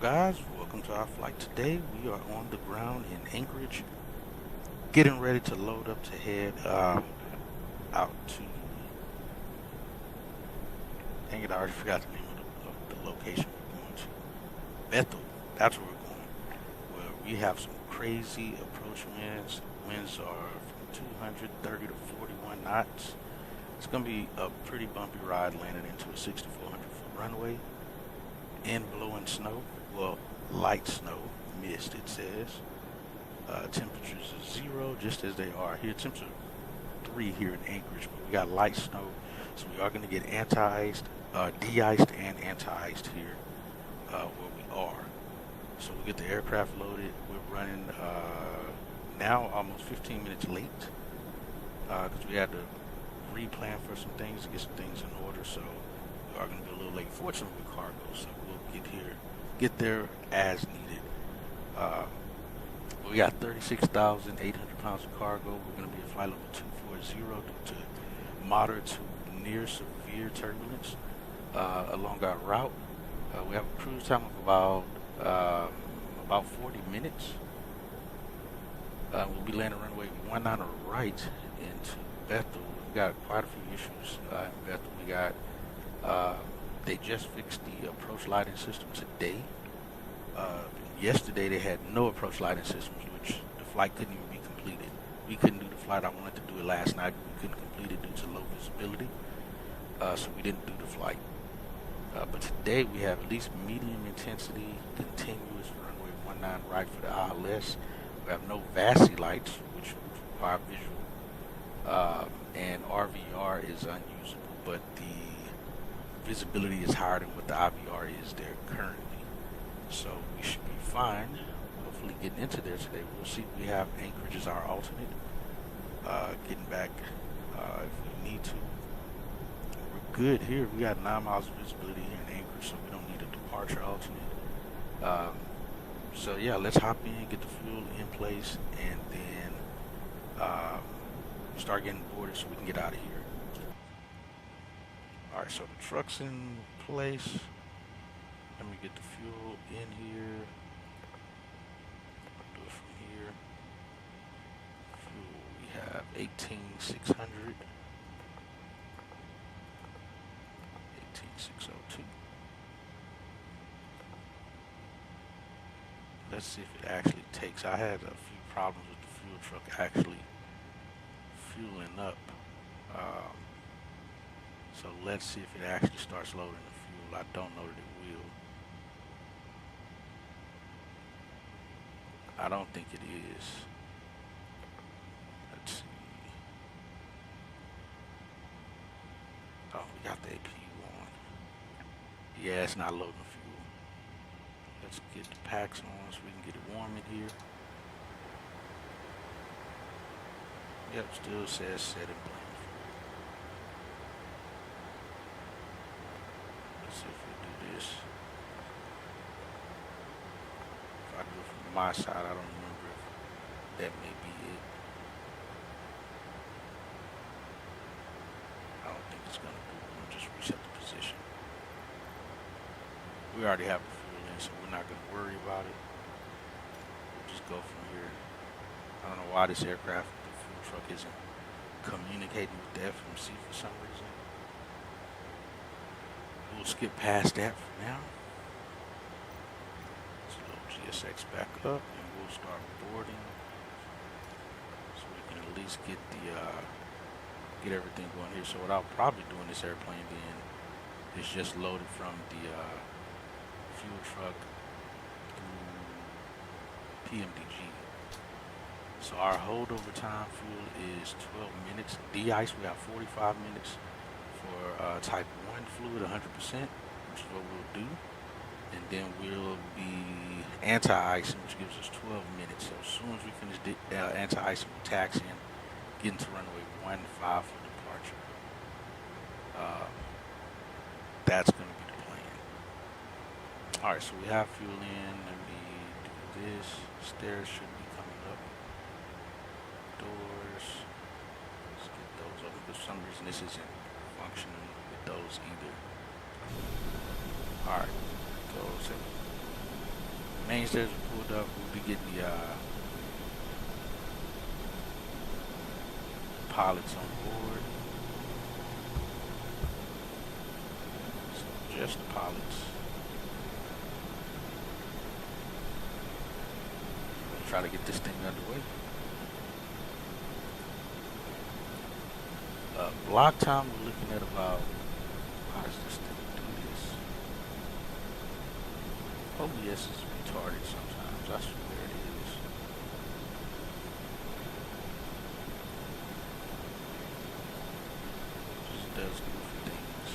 guys, welcome to our flight today. We are on the ground in Anchorage, getting ready to load up to head out to, dang it, I already forgot the name of the location we're going to. Bethel, that's where we're going, where we have some crazy approach winds. Winds are from 230 to 41 knots. It's going to be a pretty bumpy ride landing into a 6,400 foot runway in blowing snow. Well, light snow, mist it says. Temperatures are 0, just as they are here. Temps are 3 here in Anchorage, but we got light snow, so we are going to get anti-iced, de-iced and anti-iced here where we are. So we get the aircraft loaded. We're running now almost 15 minutes late because we had to replan for some things to get some things in order. So we are going to be a little late. Fortunately, with cargo, so we'll get there as needed. We got 36,800 pounds of cargo. We're going to be at flight level 240 due to moderate to near severe turbulence along our route. We have a cruise time of about 40 minutes. We'll be landing runway 19 right into Bethel. We've got quite a few issues in Bethel. We got they just fixed the approach lighting system today. Yesterday they had no approach lighting systems, which the flight couldn't even be completed. We couldn't do the flight. I wanted to do it last night, but we couldn't complete it due to low visibility. So we didn't do the flight. But today we have at least medium intensity, continuous runway 19 right for the RLSE. We have no VASI lights, which require visual, and RVRR is unusable, but the visibility is higher than what the IVR is there currently. So we should be fine. Hopefully getting into there today. We'll see. We have Anchorage as our alternate. Getting back if we need to. We're good here. We got 9 miles of visibility here in Anchorage, so we don't need a departure alternate. So yeah, let's hop in, get the fuel in place, and then start getting boarded so we can get out of here. Alright, so the truck's in place. Let me get the fuel in here. Do it from here. Fuel, we have 18,600. 18,602. Let's see if it actually takes. I had a few problems with the fuel truck actually fueling up. So let's see if it actually starts loading the fuel. I don't know that it will. I don't think it is. Let's see. Oh, we got the APU on. Yeah, it's not loading fuel. Let's get the packs on so we can get it warm in here. Yep, still says set in plan. Let's see if we do this. If I do it from my side, I don't remember if that may be it. I don't think it's going to do it. We'll just reset the position. We already have the fuel in, so we're not going to worry about it. We'll just go from here. I don't know why this aircraft, the fuel truck, isn't communicating with the FMC for some reason. We'll skip past that for now. Let's load GSX back up and we'll start boarding so we can at least get the get everything going here. So what I'll probably do in this airplane then is just load it from the fuel truck through PMDG. So our holdover time fuel is 12 minutes. De-ice, we have 45 minutes for type 1 fluid, 100%, which is what we'll do. And then we'll be anti-icing, which gives us 12 minutes. So as soon as we finish anti-icing, we'll taxi and get into runway 15 for departure. That's going to be the plan. All right, so we have fuel in. Let me do this. Stairs should be coming up. Doors. Let's get those open. For some reason, this isn't functioning with those either. All right, goes in. main stairs are pulled up, we'll be getting the pilots on board. So just the pilots. We'll try to get this thing underway. Block time, we're looking at about, how does this thing do this? OBS is retarded sometimes, I swear it is. Just does goofy things.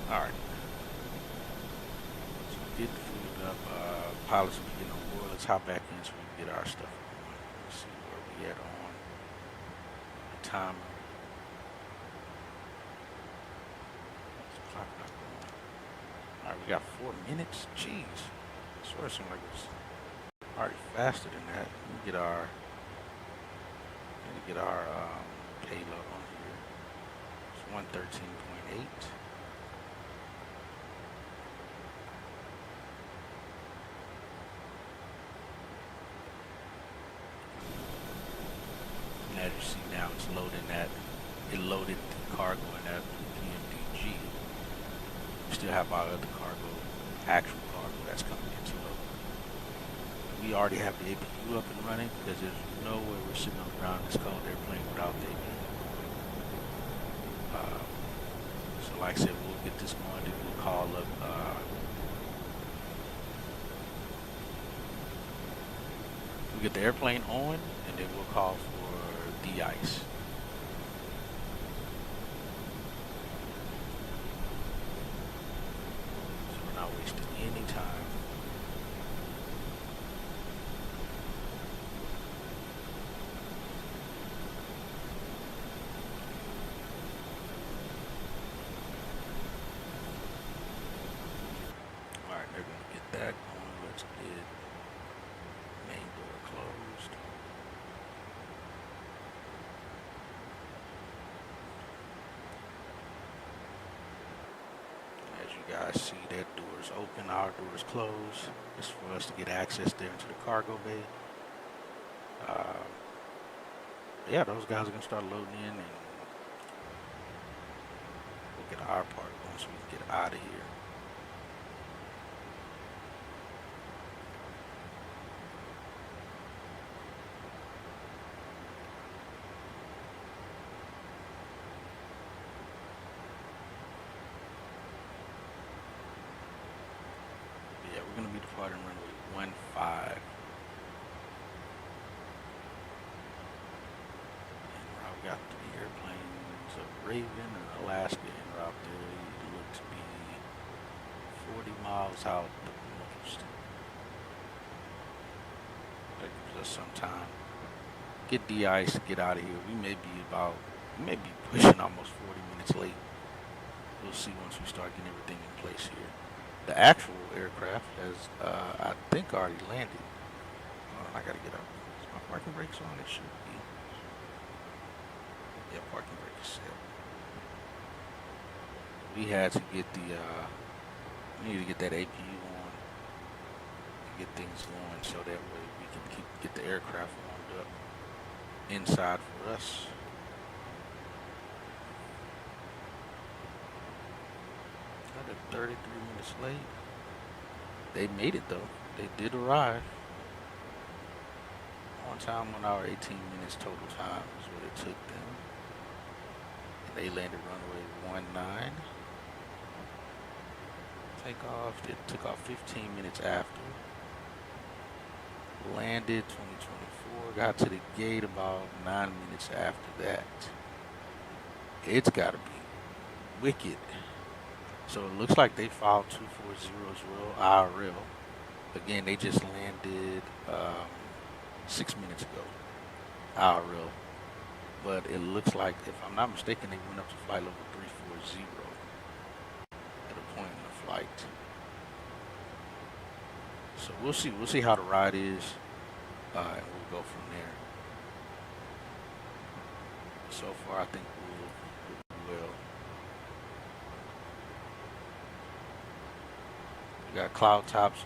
Alright. So get the food up, pilots will be getting on board. Let's hop back in so we can get our stuff going. Let's see where we at on the timer. Clock not going. Alright, we got 4 minutes. Jeez. I swear it seemed like it was already faster than that. Let me get our payload on here. It's 113.8. As you see now, it's loading that. It loaded the cargo in that PMDG. We still have our other cargo, actual cargo that's coming in to load. We already have the APU up and running because there's no way we're sitting on the ground in this cold airplane without the APU. So like I said, we'll get this going. Then we'll call up. We'll get the airplane on, and then we'll call for de-ice. So we're not wasting any time. Alright, they're gonna get that going. Let's get main door closed. Guys see that door is open, our door is closed. It's for us to get access there into the cargo bay. Yeah, those guys are gonna start loading in, and we'll get our part going so we can get out of here. We're going to be departing runway 15. And we got 3 airplanes, a Raven and Alaska en route there. It looks to be 40 miles out the most. That gives us some time. Get de-ice, get out of here. We may be pushing almost 40 minutes late. We'll see once we start getting everything in place here. The actual aircraft has, I think, already landed. I gotta get up. Is my parking brakes on? It should be. Yeah, parking brake is set. We had to get the, we need to get that APU on, get things going so that way we can get the aircraft warmed up inside for us. They're 33 minutes late. They made it though. They did arrive. On time, 1 hour, 18 minutes total time is what it took them. And they landed runway 19. Takeoff, it took off 15 minutes after. Landed 2024, got to the gate about 9 minutes after that. It's gotta be wicked. So it looks like they filed 2400 IRL. Again, they just landed 6 minutes ago, IRL. But it looks like, if I'm not mistaken, they went up to flight level 340 at a point in the flight. So we'll see how the ride is, and we'll go from there. So far, I think we'll do well. We got cloud tops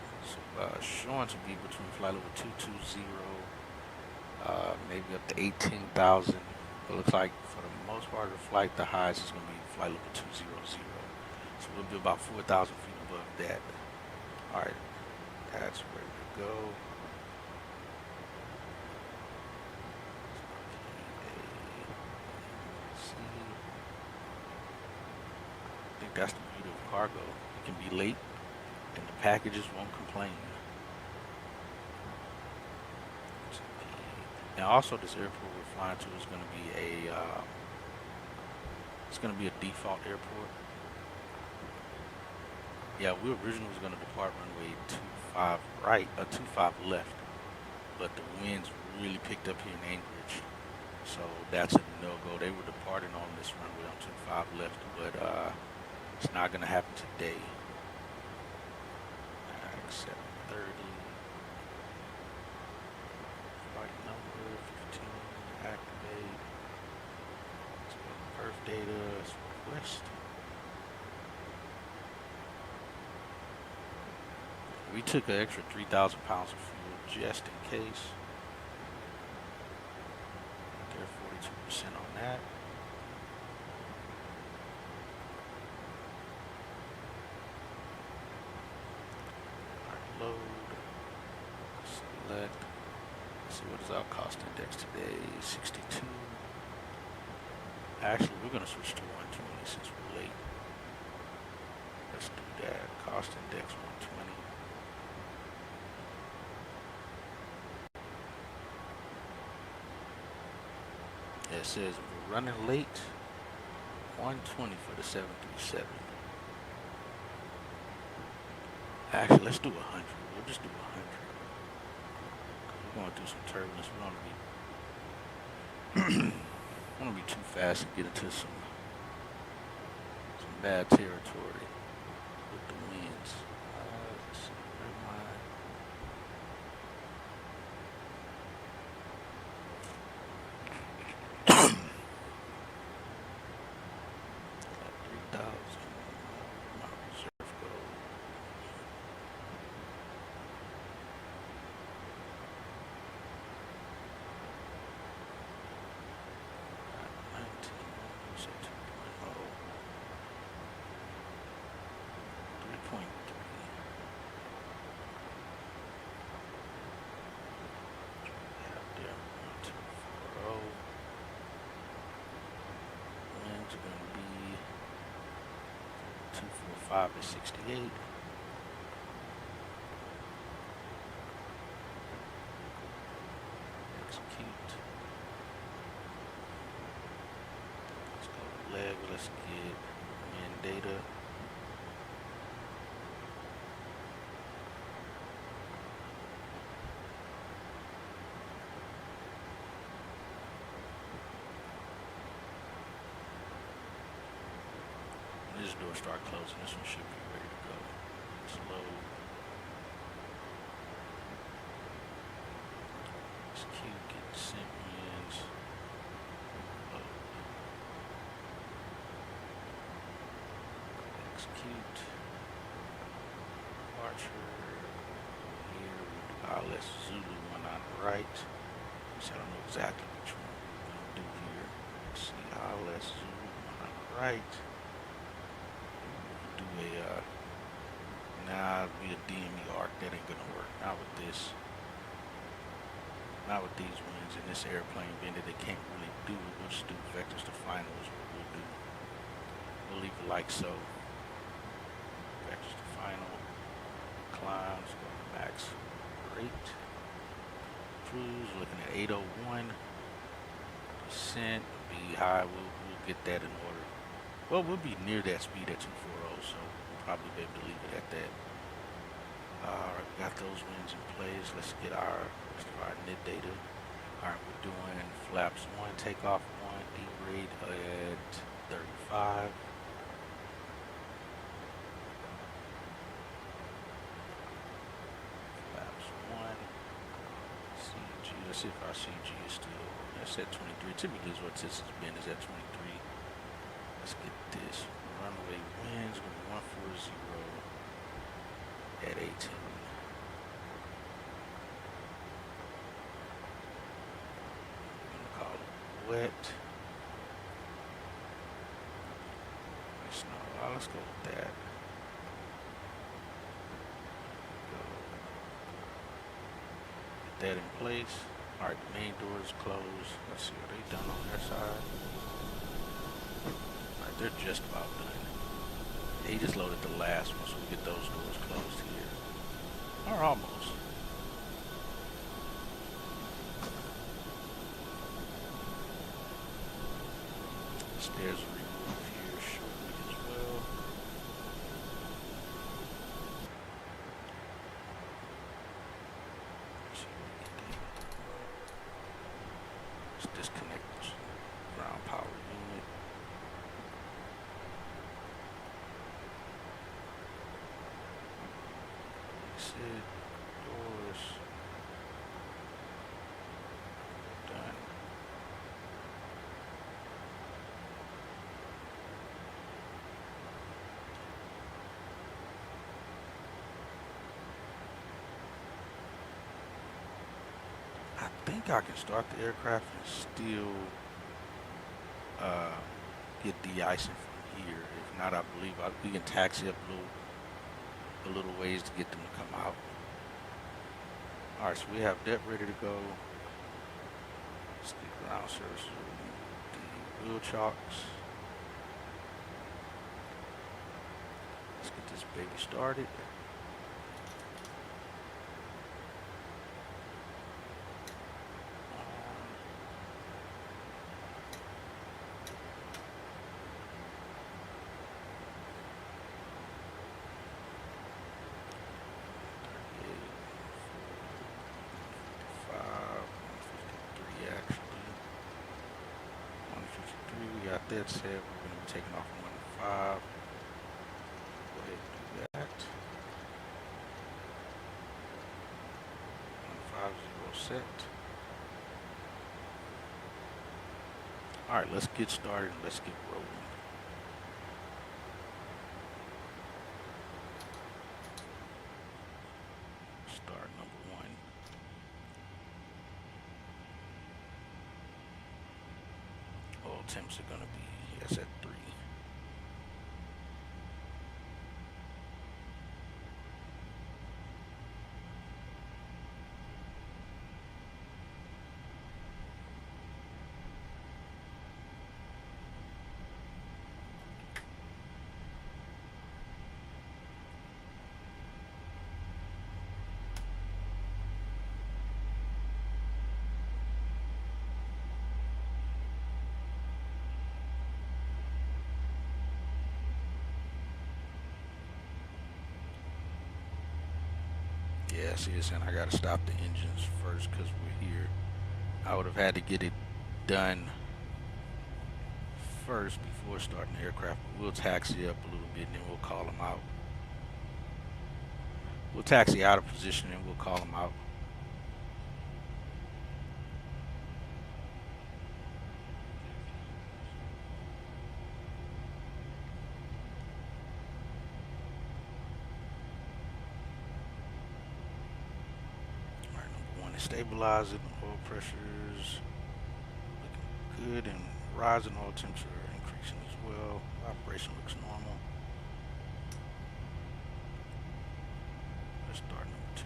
showing to be between flight level 220, maybe up to 18,000. It looks like for the most part of the flight, the highest is going to be flight level 200. So we'll be about 4,000 feet above that. All right, that's ready to go. I think that's the beauty of cargo. It can be late, and the packages won't complain. And also, this airport we're flying to is going to be a default airport. Yeah, we originally was going to depart runway 25 right, 25 left, but the winds really picked up here in Anchorage, so that's a no-go. They were departing on this runway on 25 left, but it's not going to happen today. 7:30. Flight number 15. Activate. Let's go to perf data. Let's request. We took an extra 3,000 pounds of fuel just in case. They're 42% on that. Load, select, let's see, what is our cost index today? 62. Actually, we're going to switch to 120 since we're late. Let's do that. Cost index 120. It says we're running late. 120 for the 737. Actually, let's do 100. We'll just do 100. We're going through some turbulence. We don't want to be too fast and get into some bad territory with the winds. Let's see, where am I? To 68. Execute. Let's go to leg. Let's get wind data. This door start closing. This one should be ready to go. It's low. Execute, get sent winds. Load. Execute. Departure. Here we do RLS Zulu, one on the right. So I don't know exactly which one we're going to do here. Let's see, RLS Zulu, one on the right. Nah, it'd be a DME arc. That ain't gonna work. Not with this. Not with these winds and this airplane being that they can't really do it. We'll just do vectors to final is what we'll do. We'll leave it like so. Vectors to final. Climbs, go to max rate. Cruise, looking at 801. Descent, be high. We'll get that in order. Well, we'll be near that speed at 240, so we'll probably be able to leave it at that. Alright, we got those winds in place. Let's get our INIT data. Alright, we're doing flaps 1, takeoff 1, derate at 35. Flaps 1, CG. Let's see if our CG is still, that's at 23. Typically is what this has been, is at 23. Let's get this. Runway winds, going to be 140. wet. Snow. Let's go with that. Get that in place. All right, the main door is closed. Let's see what they done on their side. All right, they're just about done. He just loaded the last one, so we get those doors closed here. Or almost. Stairs are removed here shortly as well. Let's see if we can get that. Let's disconnect this ground power unit. Exit doors. Done. I think I can start the aircraft and still get de-icing from here. If not, I believe we can taxi up a little ways to get them to come out. All right, so we have that ready to go. Let's get ground services, the wheel chocks. Let's get this baby started. That said, we're going to be taking off 1-5. Go ahead and do that. 150 set. Alright, let's get started and let's get rolling. Start number 1. Oil temps are going to be, yes, at 3. Yeah, see, it's saying I gotta stop the engines first because we're here. I would have had to get it done first before starting the aircraft. But we'll taxi up a little bit and then we'll call them out. We'll taxi out of position and we'll call them out. Stabilizing, oil pressures looking good, and rising oil temperature increasing as well. Operation looks normal. Let's start number 2.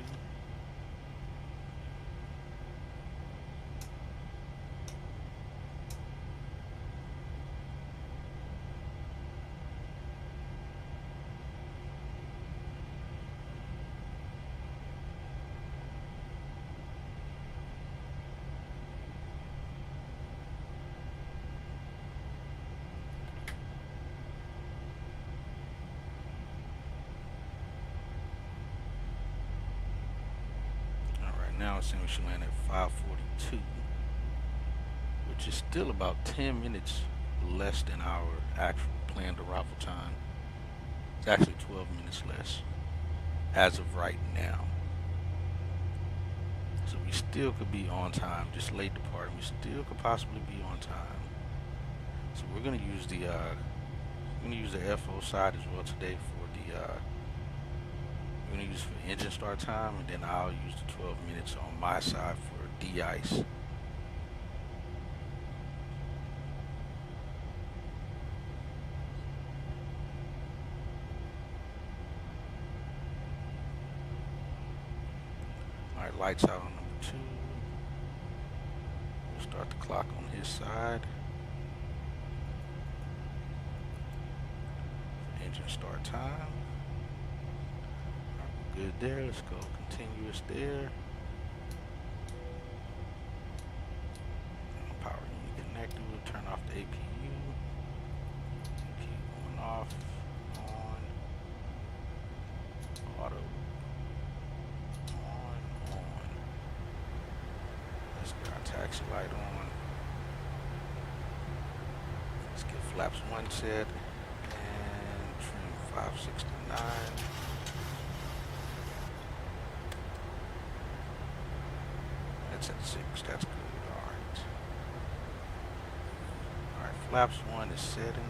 Now it's saying we should land at 5:42, which is still about 10 minutes less than our actual planned arrival time. It's actually 12 minutes less as of right now. So we still could be on time, just late departing. We still could possibly be on time. So we're gonna use the FO side as well today for the we're going to use for engine start time, and then I'll use the 12 minutes on my side for de-ice. Alright, lights out on number 2. We'll start the clock on his side. Engine start time. Alright, we're good there. Let's go continuous there. Power unit connected. We'll turn off the APU. Keep going off. On. Auto. On. Let's get our taxi light on. Let's get flaps 1 set. And trim 569. That's at 6. That's good. Alright. Alright, flaps 1 is setting.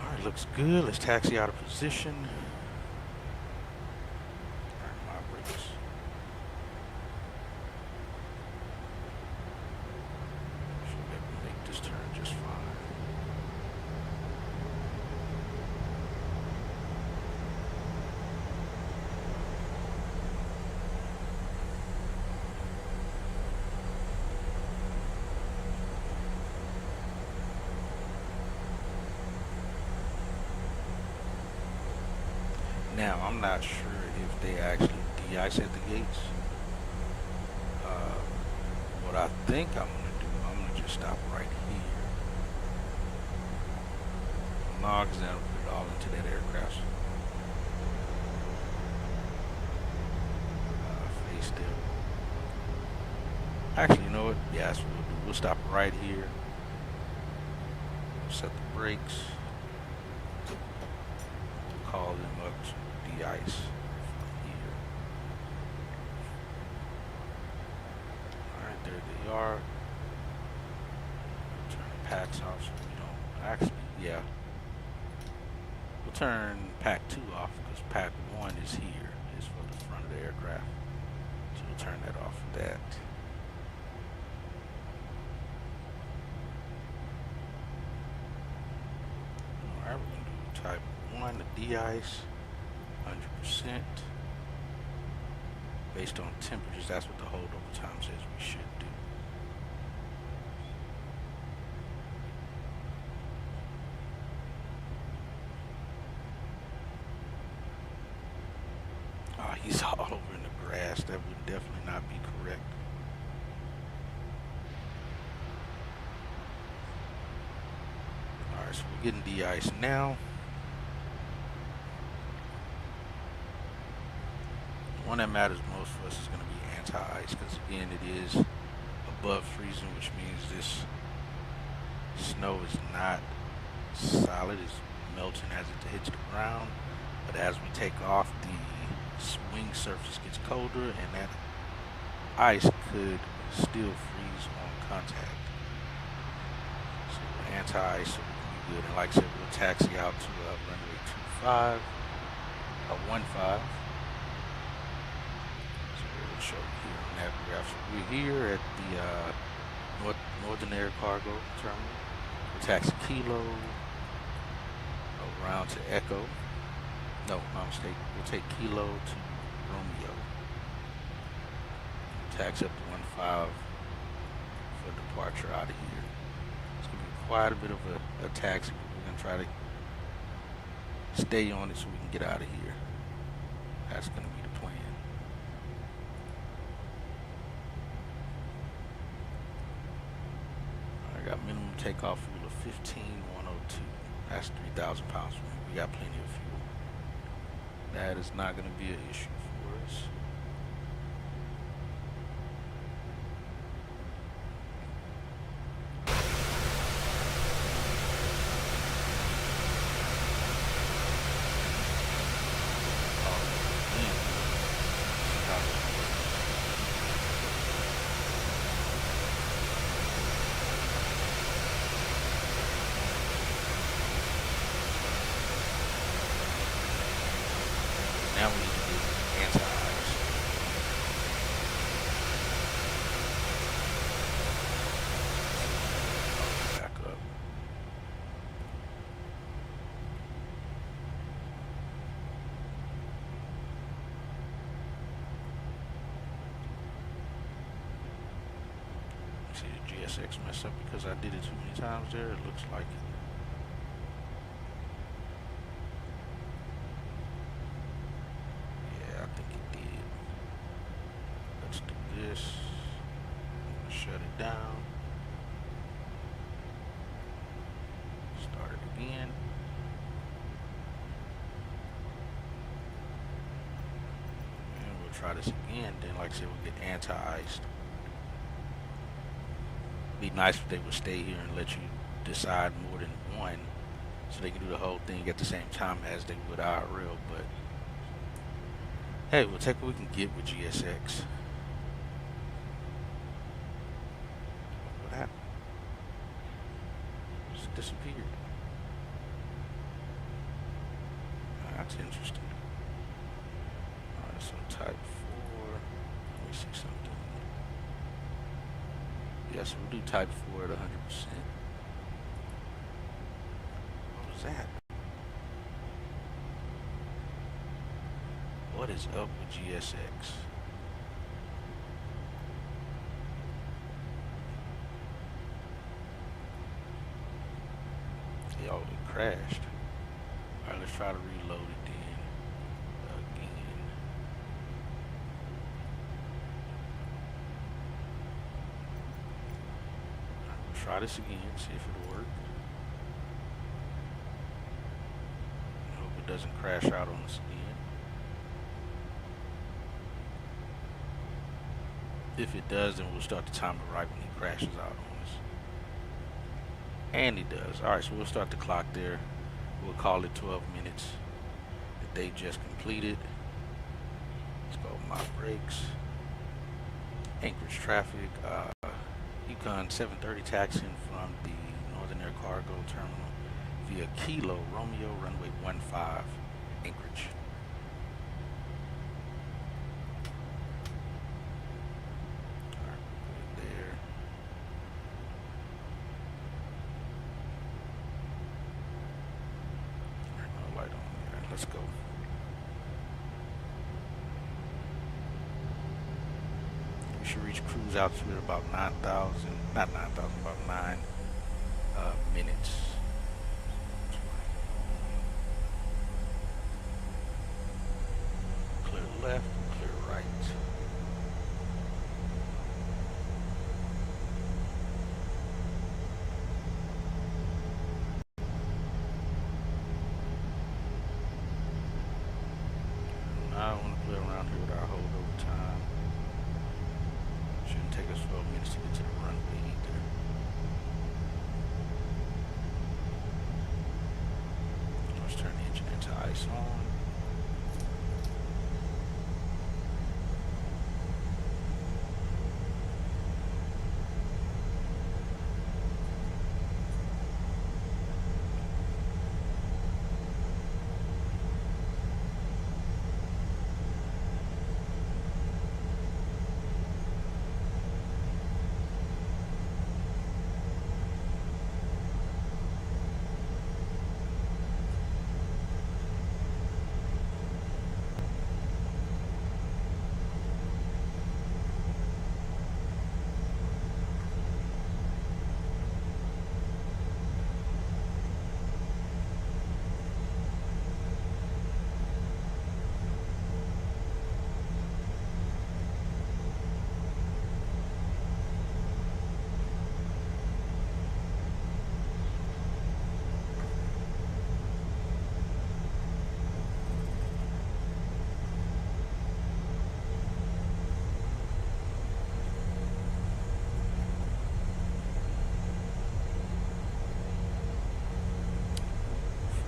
Alright, looks good. Let's taxi out of position. Alright, my brakes. Should be able to make this turn just fine. Now, I'm not sure if they actually de-ice at the gates. What I think I'm going to do, I'm going to just stop right here. Logs down, put it all into that aircraft. Face there. Actually, you know what? Yeah, that's what we'll do. We'll stop right here. Set the brakes. Call them up to de-ice from here. Alright, there they are. Turn the packs off so we don't actually, yeah. We'll turn pack 2 off because pack 1 is here. It's for the front of the aircraft. So we'll turn that off for that. Alright, we're going to do type 1, the de-ice, 100%. Based on temperatures, that's what the holdover time says we should do. Oh, he's all over in the grass. That would definitely not be correct. Alright, so we're getting de-ice now. The one that matters most for us is going to be anti-ice, because again, it is above freezing, which means this snow is not solid. It's melting as it hits the ground, but as we take off, the wing surface gets colder, and that ice could still freeze on contact. So anti-ice, so we can be good. And like I said, we'll taxi out to runway 15. So we'll show you here on that graph. So we're here at the Northern Air Cargo Terminal. We'll taxi Kilo around to Echo. No, my mistake. We'll take Kilo to Romeo. Taxi up to 15 for departure out of here. It's going to be quite a bit of a taxi. We're going to try to stay on it so we can get out of here. That's going to be the plan. I got minimum takeoff fuel of 15,102. That's 3,000 pounds. We got plenty of fuel. That is not going to be an issue for us. Now we need to do anti-ice. Back up. See the GSX mess up because I did it too many times there. It looks like it. Yeah, I think it did. Let's do this. I'm gonna shut it down. Start it again. And we'll try this again. Then, like I said, we'll get anti-iced. Be nice if they would stay here and let you decide more than one, so they can do the whole thing at the same time as they would IRL. But hey, we'll take what we can get with GSX. What happened? Just disappeared. That's interesting. Alright, so type 4. Let me see something. Yes, we'll do type 4 at 100%. What was that? What is up with GSX? Yo, it crashed. Alright, let's try to reload it then. Again. Try this again, see if it'll work. I hope it doesn't crash out on us again. If it does, then we'll start the timer right when he crashes out on us. And he does. Alright, so we'll start the clock there. We'll call it 12 minutes that they just completed. Let's go my brakes. Anchorage traffic. Yukon 730 taxiing from the Northern Air Cargo Terminal via Kilo Romeo runway 15 Anchorage. Alright, put it there. Alright, no light on there. Let's go. We should reach cruise altitude at about 9,000, not 9,000, about 9 minutes. Clear left, clear right. Now I want to play around here with our holdover time. Shouldn't take us 12 minutes to get to the runway either. Let's turn the engine into ice on.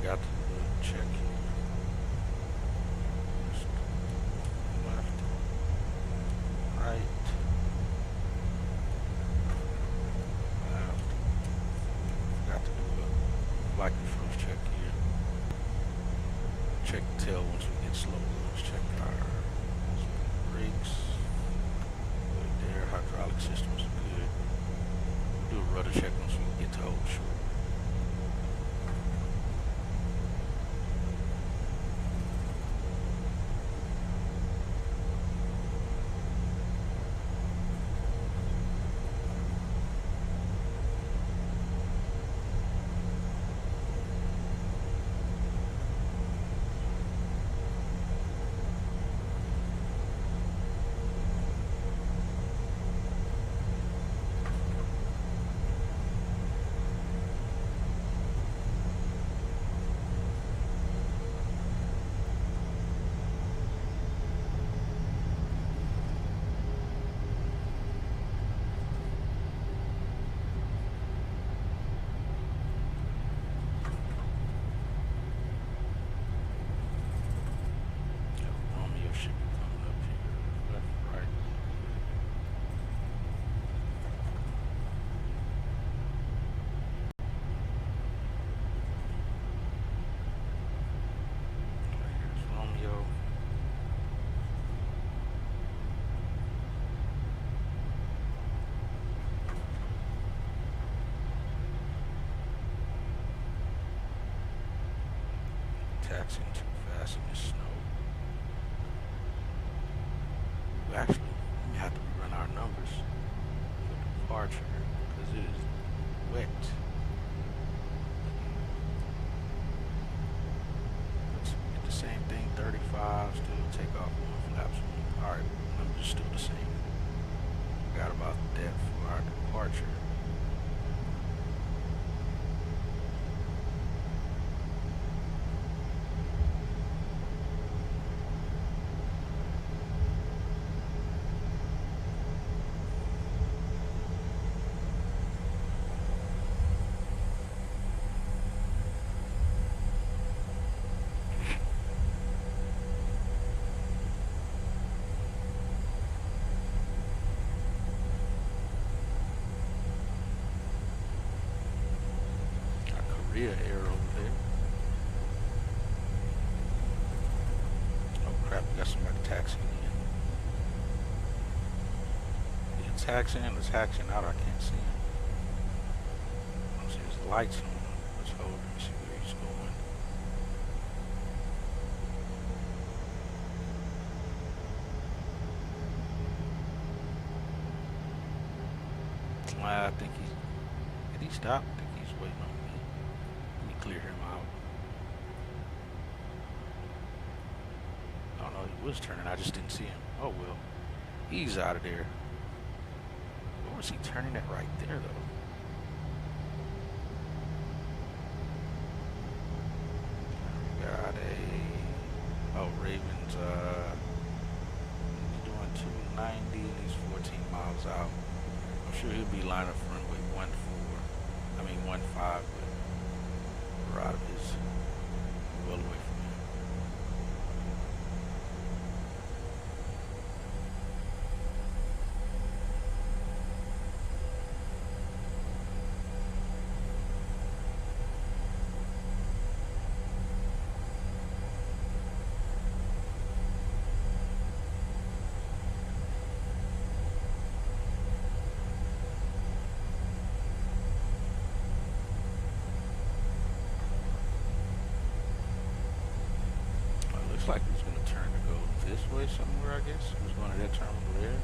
Forgot to check here. Just left, right, left. Forgot to do a flight controls check here. Check the tail once we get slow. Let's check our brakes. Good there. Hydraulic systems are good. Do a rudder check once we get to hold short. taxiing too fast in this snow. Actually, we have to rerun our numbers for departure because it is wet. Let's get the same thing, 35, still take off 1 flap. Alright, numbers are still the same. Forgot about that for our departure. Korea Air over there. Oh crap, we got somebody taxiing in. Is he taxiing or taxiing out? I can't see him. I don't see his lights on. Let's hold him and see where he's going. I think did he stop? I think he's waiting on me. Let me clear him out. Oh no, he was turning, I just didn't see him. Oh well, he's out of there. Where was he turning at right there though? We got oh, Ravens, he's doing 290 and he's 14 miles out. I'm sure he'll be lining up for runway 15, but we're out of his, well away from him. Looks like he was going to turn to go this way somewhere, I guess. He was going to that terminal there.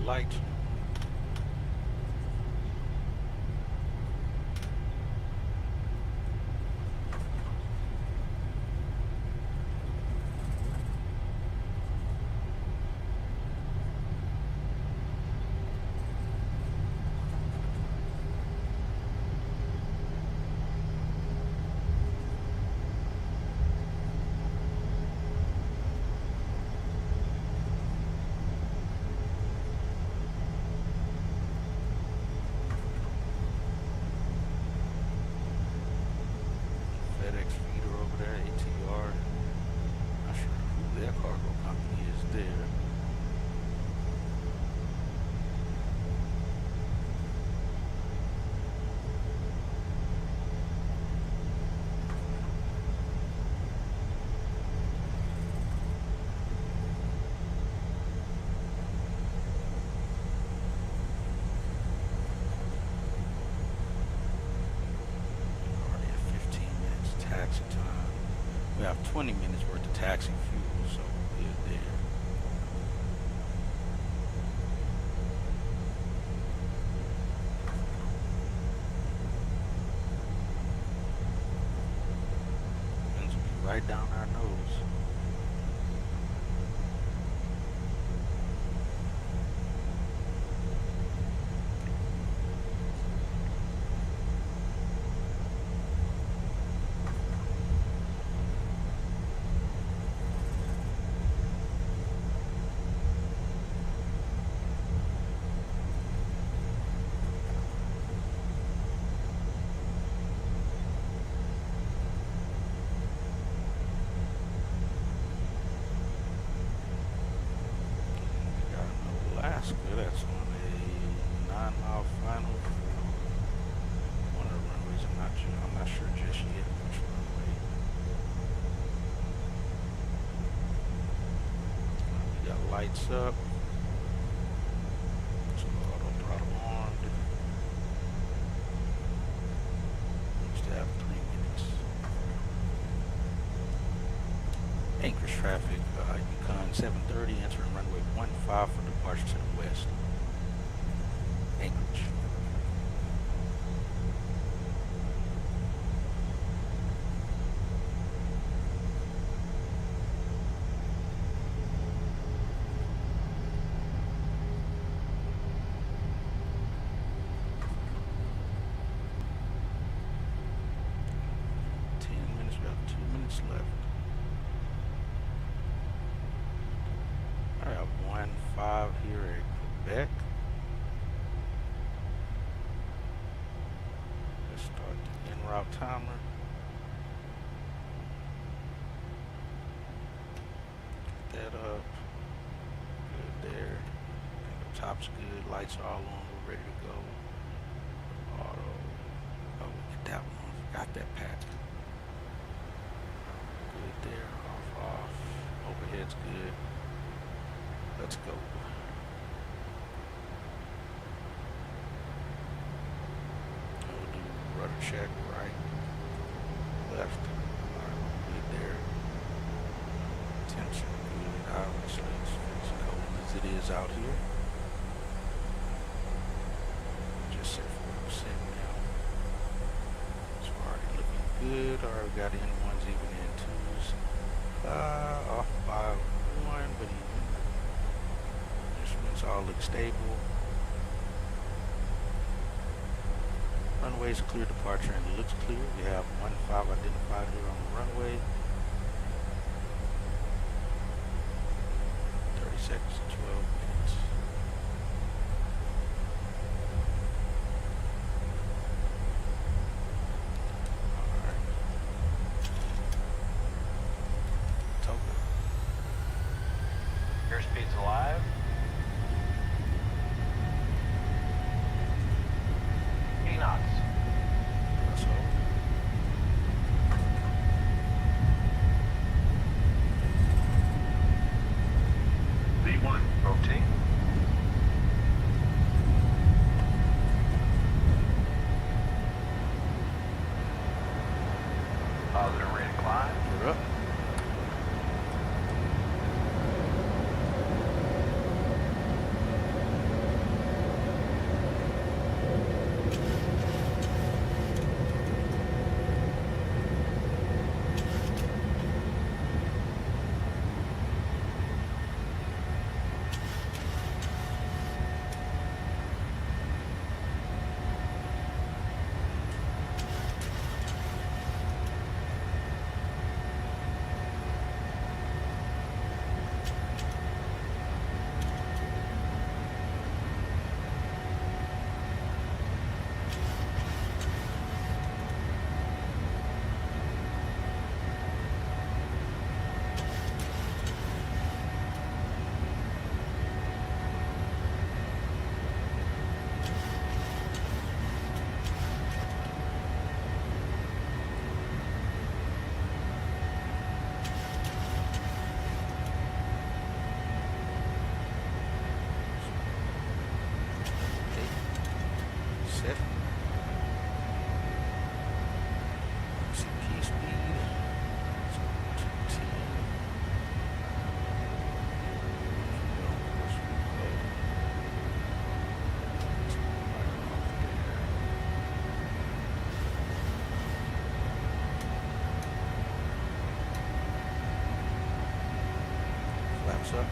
Light. We have 20 minutes worth of taxi fuel, so we're there. Winds will be right down our nose. lights up. So auto throttle armed. Used to have 3 minutes. Anchorage traffic, Yukon 730 entering runway 15 for departure to the west. Anchorage. Left. I have 1-5 here at Quebec. Let's start the ENROUTE timer. Get that up. Good there. And the top's good. Lights are all on. We're ready to go. Auto. Oh, we get that one. Forgot that pack. Good there, off, overhead's good. Let's go. We'll do rudder check, right, left. Alright, good there. Tension good, obviously it's as cold as it is out here. Just set 4% now. It's already looking good. Already got in ones, even in twos. Off by 1, but even. Instruments all look stable. Runway's clear departure and it looks clear. We have 15 identified here on the runway. 30 seconds to 12 minutes. Airspeed's alive. knots. So. V1, rotate. Positive rate of climb. You're up. Flaps up.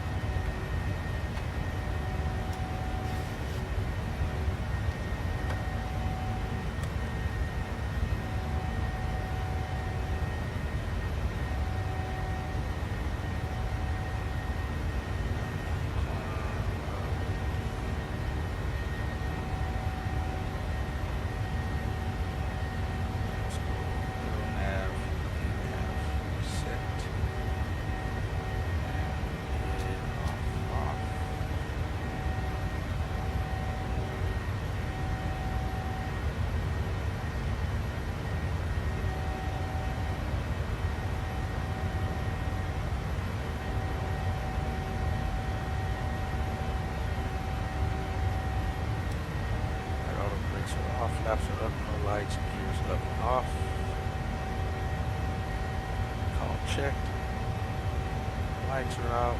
off. Call checked. Lights are out.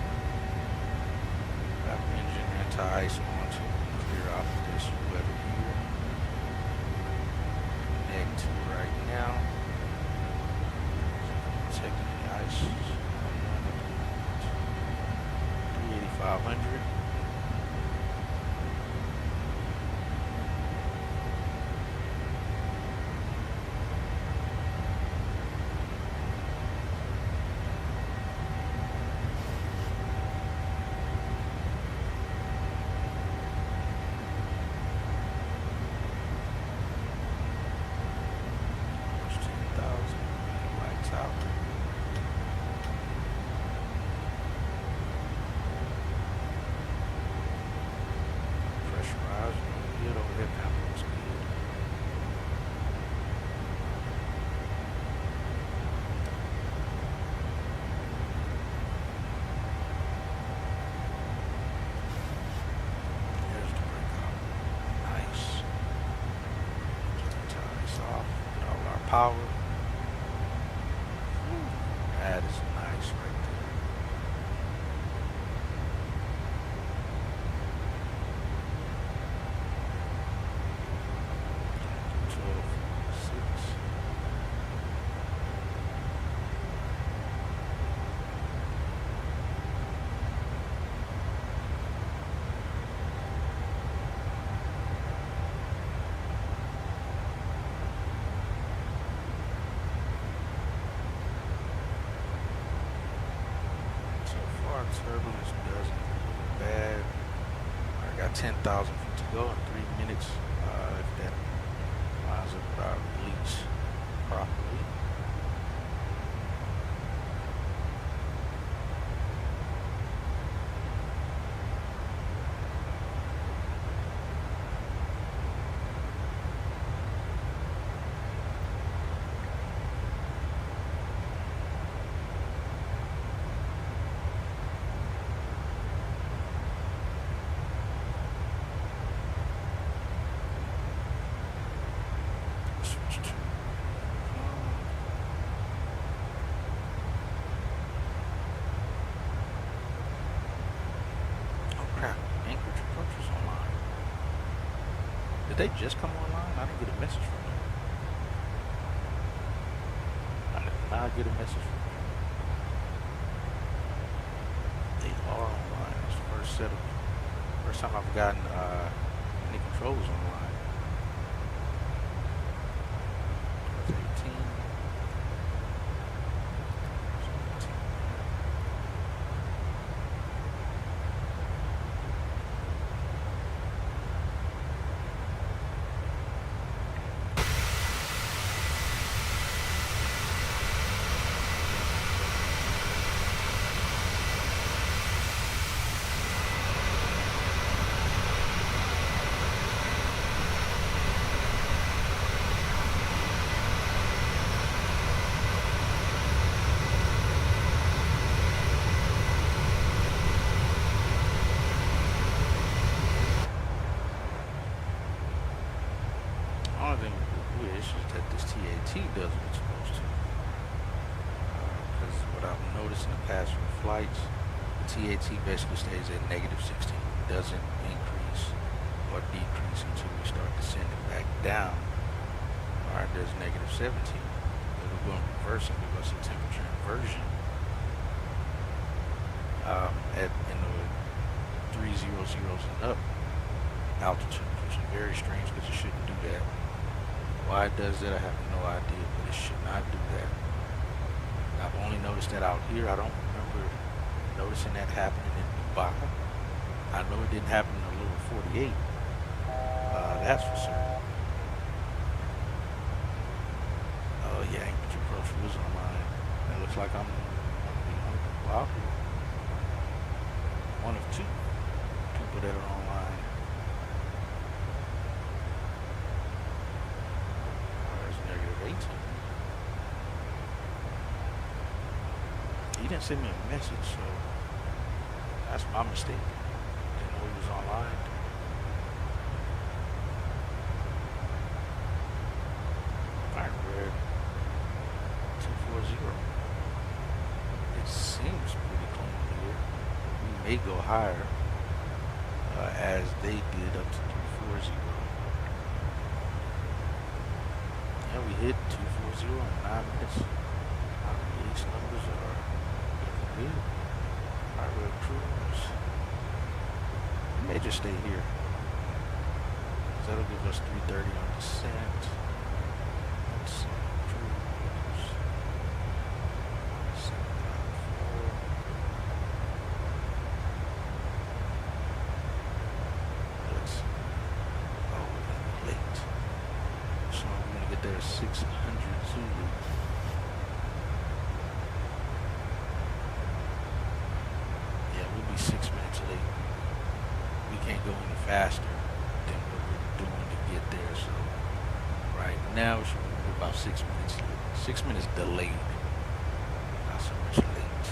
Got engine anti-ice on to clear out this weather here. Connect to right now. Checking the ice. 38500. Power. Ooh, that is nice right there. Turbulence doesn't look bad. I got 10,000 feet to go in 3 minutes. If that lines up with our release properly. Did they just come online? I didn't get a message from them. I did not get a message from them. They are online. It's the first time I've gotten any controls online. 18. Does what it's supposed to. Because what I've noticed in the past few flights, the TAT basically stays at -16. It doesn't increase or decrease until we start descending back down. Alright, there's -17. It'll go in reverse and give us a temperature inversion in the 300s and up altitude, which is very strange because it shouldn't do that. Why it does that, I have no idea, but it should not do that. I've only noticed that out here. I don't remember noticing that happening in Dubai. I know it didn't happen in the lower 48. That's for certain. Oh yeah, Angel Approach was online. It looks like I'm one of the only people out here. One of two people that are online. He didn't send me a message, so that's my mistake. Didn't know he was online. Alright, we're may go higher as they did up to 240. Yeah, we hit 240 in 9 minutes. These numbers are looking good. Alright, we'll cruise. We may just stay here. That'll give us 330 on descent. Let's see, cruise. 794. Let's see. Oh, we're late. So I'm gonna get there at 600 Zulu. Yeah, we'll be 6 minutes late. We can't go any faster than what we're doing to get there. So right now we should be about 6 minutes late. 6 minutes delayed. Not so much late.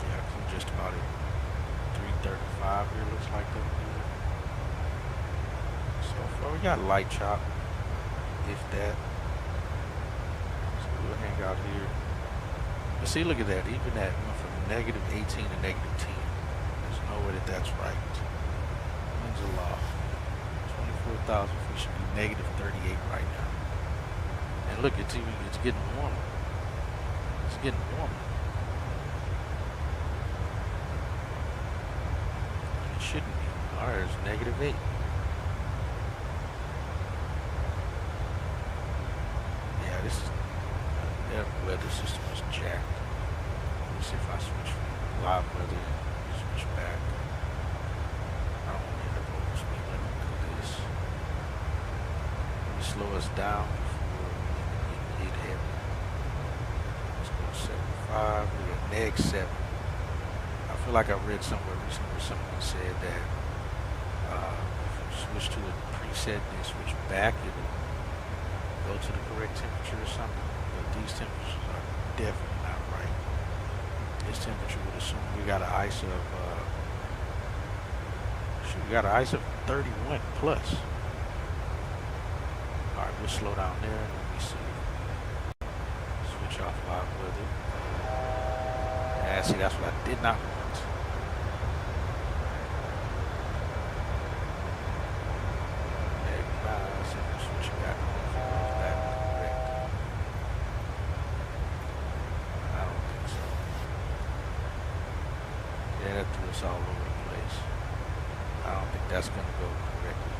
Yeah, I'm just about at 335 here. Looks like they're good. So far we got light chop, if that. So we'll hang out here. But see, look at that. Even that went from negative 18 to negative 10. There's no way that that's right. Winds of law. 24,000. We should be negative 38 right now. And look, it's getting warmer. It's getting warmer. And it shouldn't be. Alright, it's negative 8. Yeah, this is their weather system is jacked. Let me see if I switch from live weather and switch back. I don't want to end up overspeed. Let me do this. Let me slow us down before we hit heavy. Let's go 75. We got neg 7. I feel like I read somewhere recently where someone said that if you switch to a preset and then switch back, it'll go to the correct temperature or something. These temperatures are definitely not right. This temperature would assume we got an ice of we got an ice of 31 plus. Alright, we'll slow down there and let me see. Switch off live weather. Yeah, see, that's what I did not want. Switch back on. That threw us all over the place. I don't think that's going to go correctly.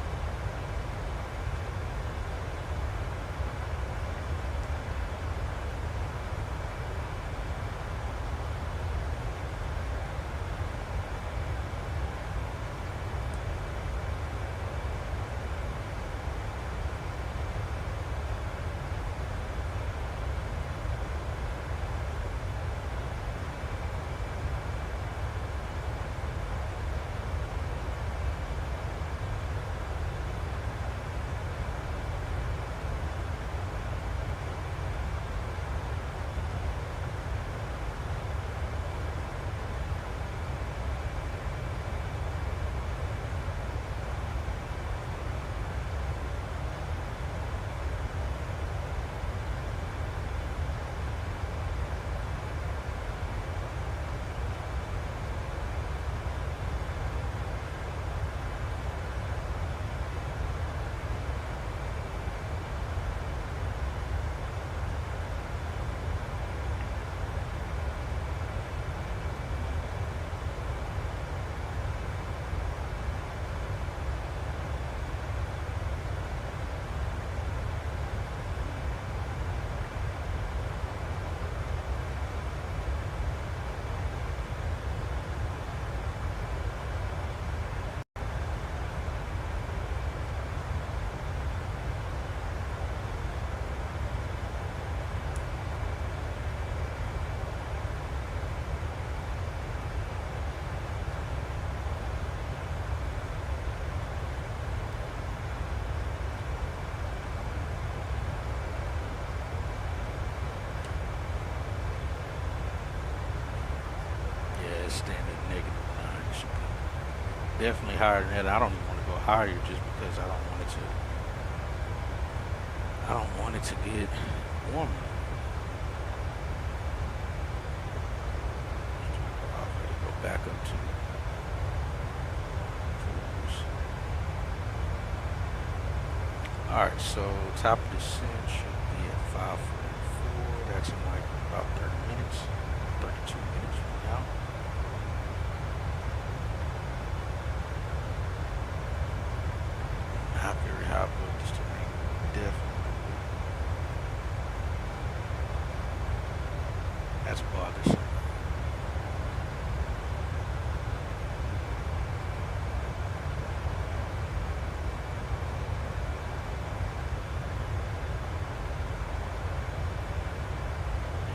definitely higher than that. I don't even want to go higher just because I don't want it to. I I don't want it to get warmer. I'll already go back up to cruise. Alright, so top of descent should be at 544. That's in like about 30 minutes, 32 minutes from now. Not very high above this terrain, definitely. That's bothersome.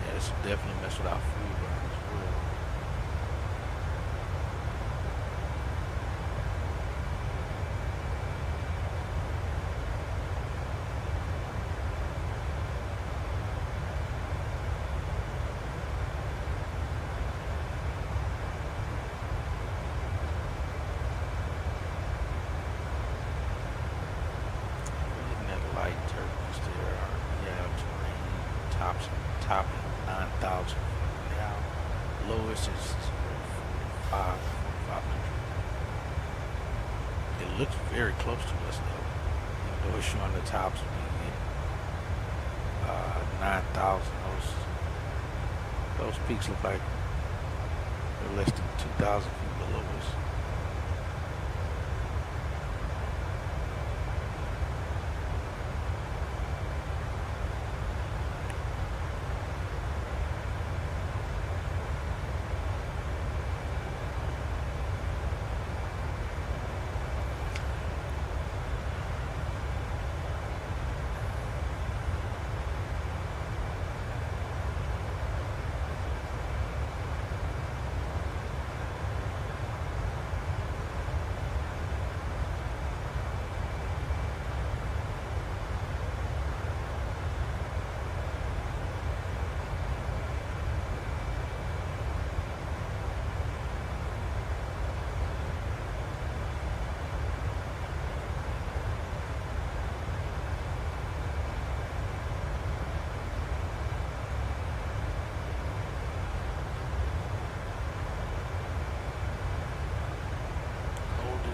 Yeah, this will definitely mess with our fuel burn as well. Light turbulence there. Yeah, terrain topping 9,000 now. Lowest is 4,500. It looks very close to us though. Even though it's showing the tops being 9,000. Those peaks look like they're less than 2,000 feet below us.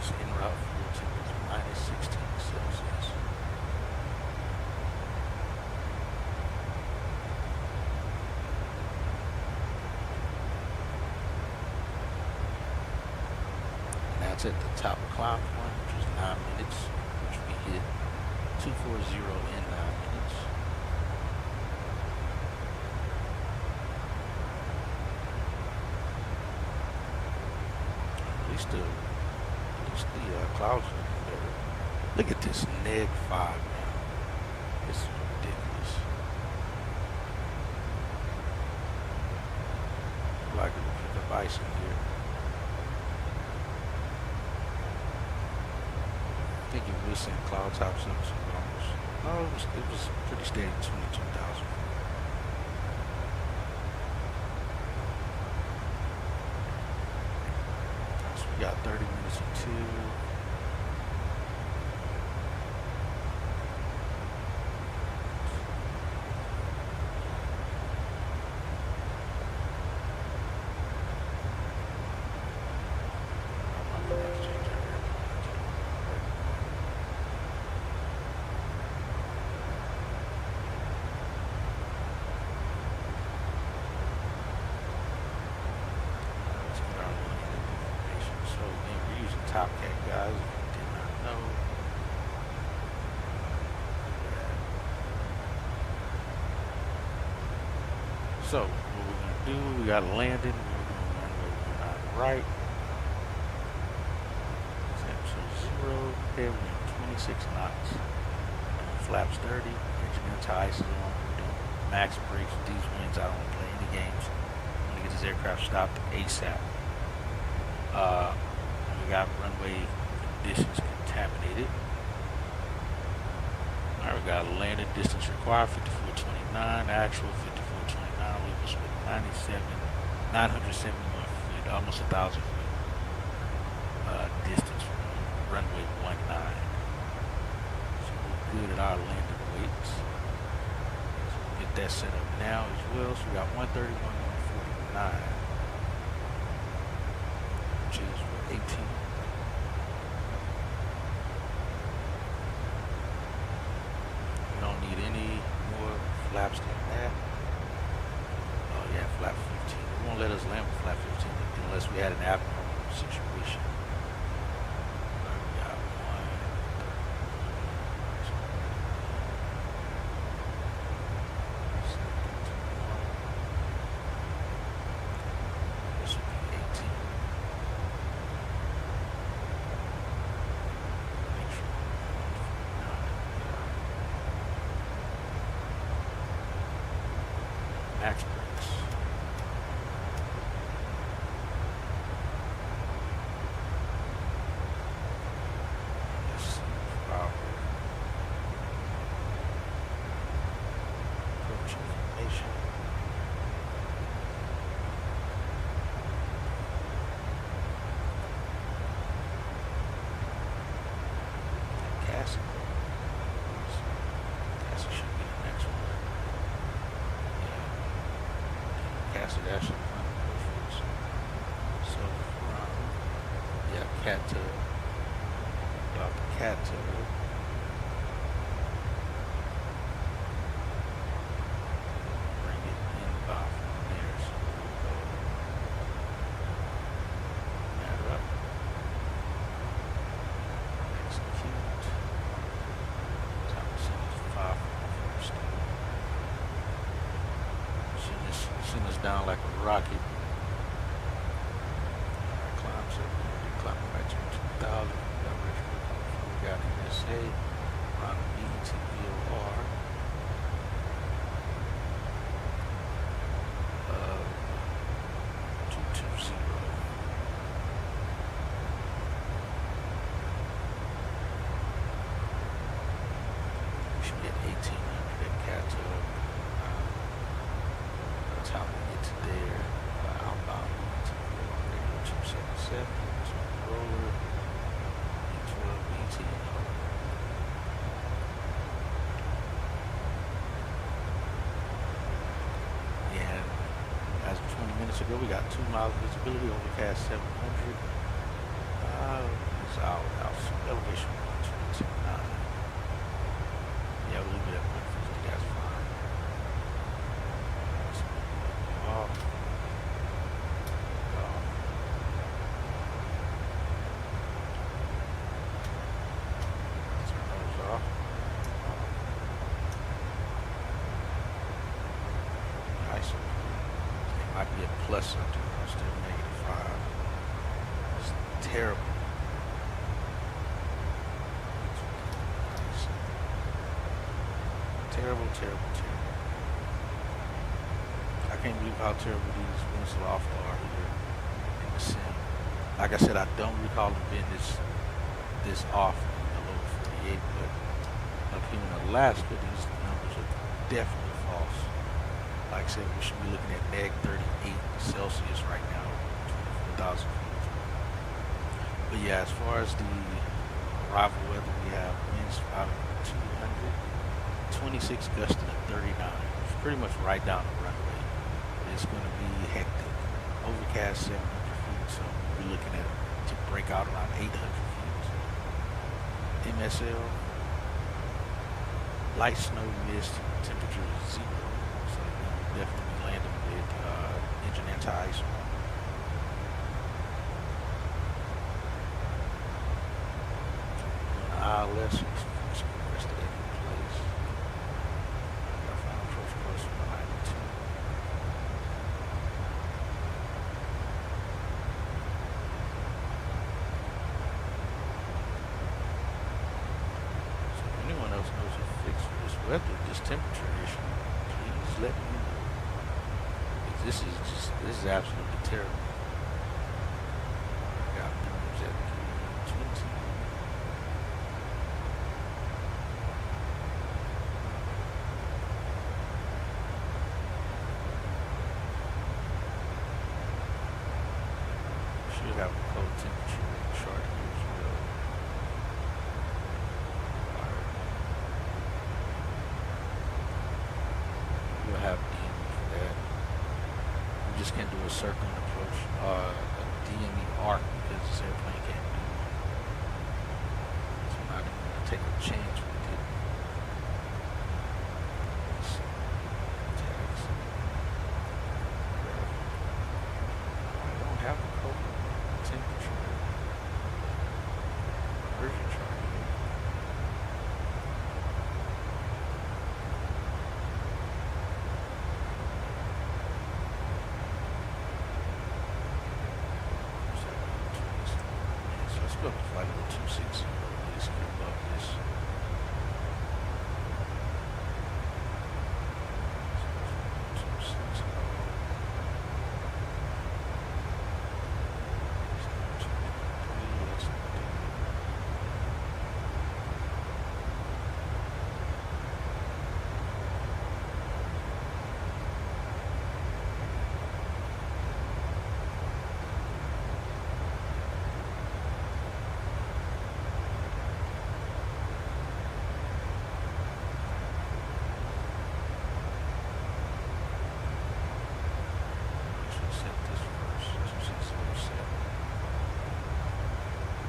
En route fuel temperature minus 16 Celsius. And that's at the top of climb point, which is 9 minutes, which we hit 240 in 9 minutes. At least the clouds are looking better. Look at this -5 now. This is ridiculous. Like it'll pick up ice in here. I think it was in cloud tops up to almost. No, it was pretty steady, 22,000. So we got 30 minutes until. Top Cat guys, if you did not know. So what we're gonna do, we got a landing, we're gonna runway 19 right. So 0, there we're at 26 knots. Flaps 30, engine anti-ice is on, we're doing max brakes with these winds. I don't want to play any games. I'm gonna get this aircraft stopped ASAP. We got runway conditions contaminated. Alright, we got a landing distance required 5429, actual 5429, leave us with 971 feet, almost 1,000 feet distance from runway 19. So we're good at our landing weights. get that set up now as well. So we got 131, 149, which is what, 18. We don't need any more flaps than that. Oh yeah, flap 15. It won't let us land with flap 15 unless we had an abnormal situation. Max brakes. Let's see. Power. Approach information. Cassie. Cassie should be the next one. Cassie actually running perfect. So from cat tail. About the cat tail. Bring it inbound from there. So we'll go that up. Execute. Time to send us 5 first. Send us down like a rocket. Alright, climb 700, climbing back to 2000. We got NSA, on VASI, 220. We should get 1800 at Cato. That's how we get to there. Outbound to radio 277, roller, E12, BT. And as of 20 minutes ago, we got 2 miles visibility, overcast 700. It's our elevation 129. Yeah, we'll leave it at 150, that's fine. Off. Turn those off. Nice. It might be a plus something, but still -5. It's terrible. Terrible, terrible, terrible. I can't believe how terrible these Winslow off are here in the sim. Like I said, I don't recall them being this off in the lower 48, but up here in Alaska, these numbers are definitely false. Like I said, we should be looking at -38 Celsius right now, 24,000 feet. But yeah, as far as the arrival weather, we have winds out of 200. 26 gusting at 39. It's pretty much right down the runway. It's going to be hectic. Overcast 700 feet, so we're looking at to break out around 800 feet. MSL, light snow, mist, temperature is 0. So we're definitely landing with engine anti-ice on. ILS, the rest of that in place. Approach course 192. So if anyone else knows a fix for this weather, this temperature issue, please let me know. Because this is absolutely terrible. Got numbers at 320. Should have a cold temperature chart here as well. We a circling approach, a DME arc, because this airplane can't do one. So I'm not even going to take a chance with it. Tags. I don't have a code temperature version chart here. Let's go up to flight level 260. Let's get above this. Set this first. 2607.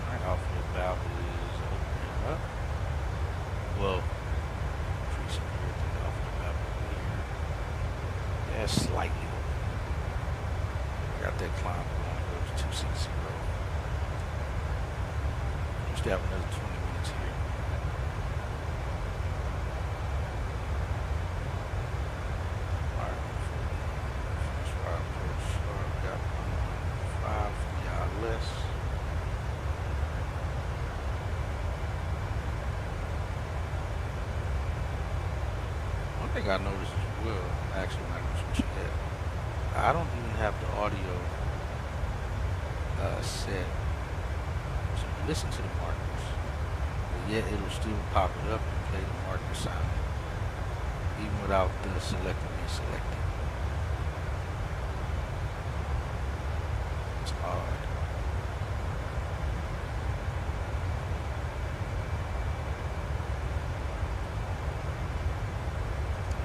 Alright, outflow valve is opening up. Well, increasing here. The outflow valve over here. Yeah, slightly open. Got that climb going. Goes 260. We still have another 20 minutes here. Alright, first fire approach. Got 115 from the ILS. One thing I noticed as well, actually, when I was switching that, I don't even have the audio set. So you listen to the markers, but yet it'll still pop it up and play the marker sound, even without the selector being selected. It's odd.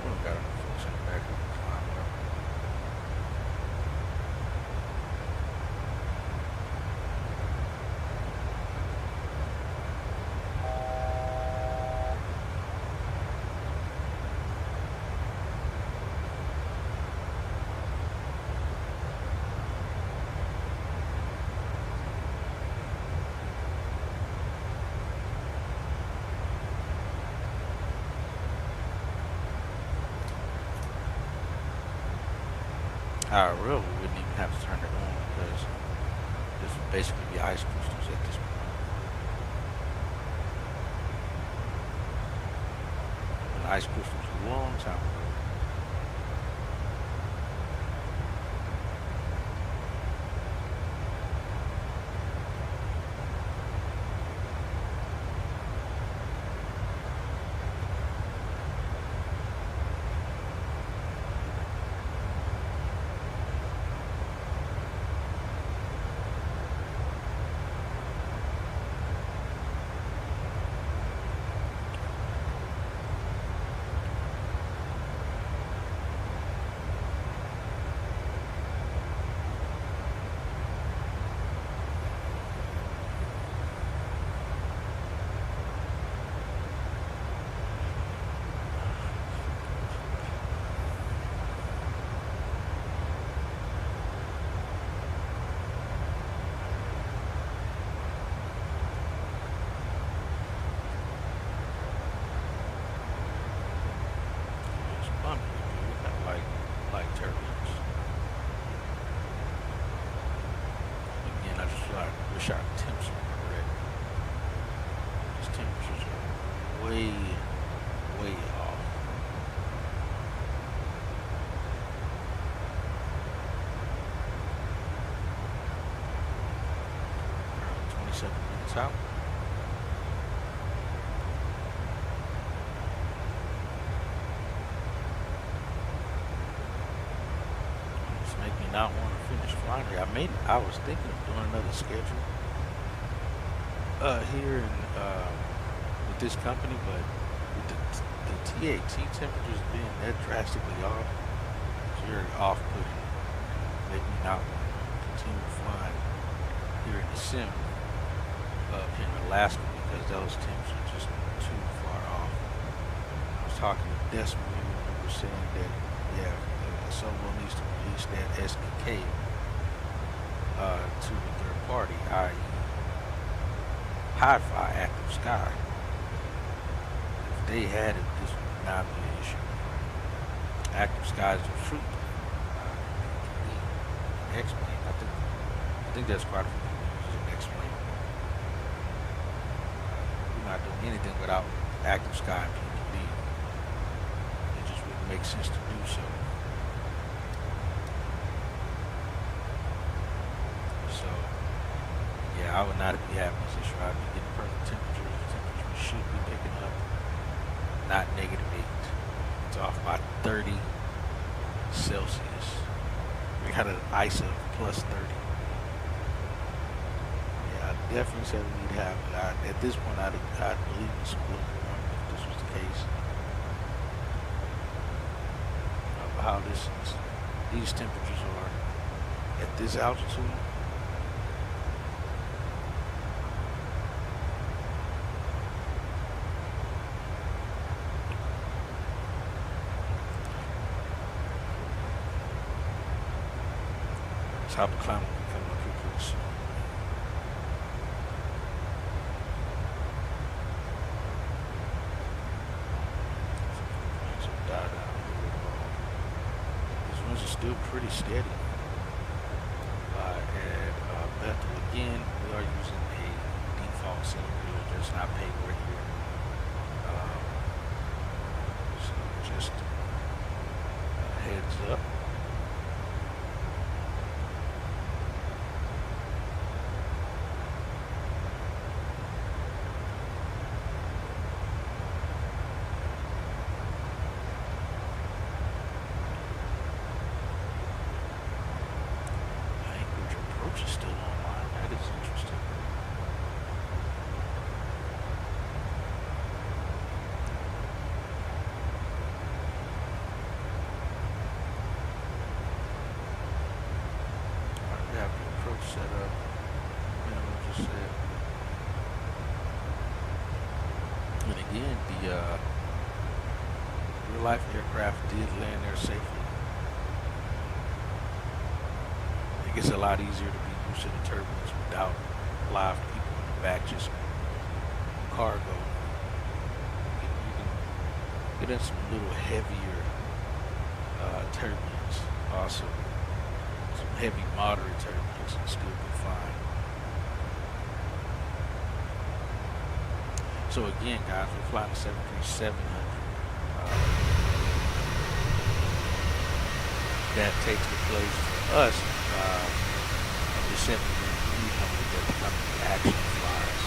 We don't got enough folks in the back who can climb up. IRL, we wouldn't even have to turn it on because this would basically be ice crystals at this point. And ice crystals a long time ago. Wish our temps were correct. These temperatures are way, way off. We're 27 minutes out. It's making me not want to finish flying here. I was thinking of doing another schedule here in, with this company, but with the TAT temperatures being that drastically off, it's very off-putting. make me not want to continue flying here in the sim up here in Alaska because those temps are just too far off. I was talking to Desmond and we were saying that, yeah, Solo needs to release that SDK to the third party, i.e. Hi-Fi Active Sky. If they had it, this would not be an issue. Active Sky is the truth. X-Plane, I think there's quite a few people using X-Plane. We're not doing anything without Active Sky and PPD. It just wouldn't make sense to do so. So, yeah, I would not be having this issue. I'd be getting perfect temperatures. The temperature should be picking up, not -8. It's off by 30 Celsius. We got an ice of +30. Yeah, I definitely said we need to have it. At this point, I'd believe it's global warming if this was the case. How these temperatures are at this altitude. Top of climate will be coming up here pretty soon. These winds are still pretty steady. At Bethel again, we are using a default center wheel, just not paid right here. So just heads up. Is still online. That is interesting. Alright, we have the approach set up. Minimum just set. And again, the real life aircraft did land there safely. It's a lot easier to be used to the turbulence without live people in the back, just cargo. You can get in some little heavier turbulence, also some heavy moderate turbulence, and still be fine. So again, guys, we're flying the 73700. That takes the place for us. The 737 that the company actually flies.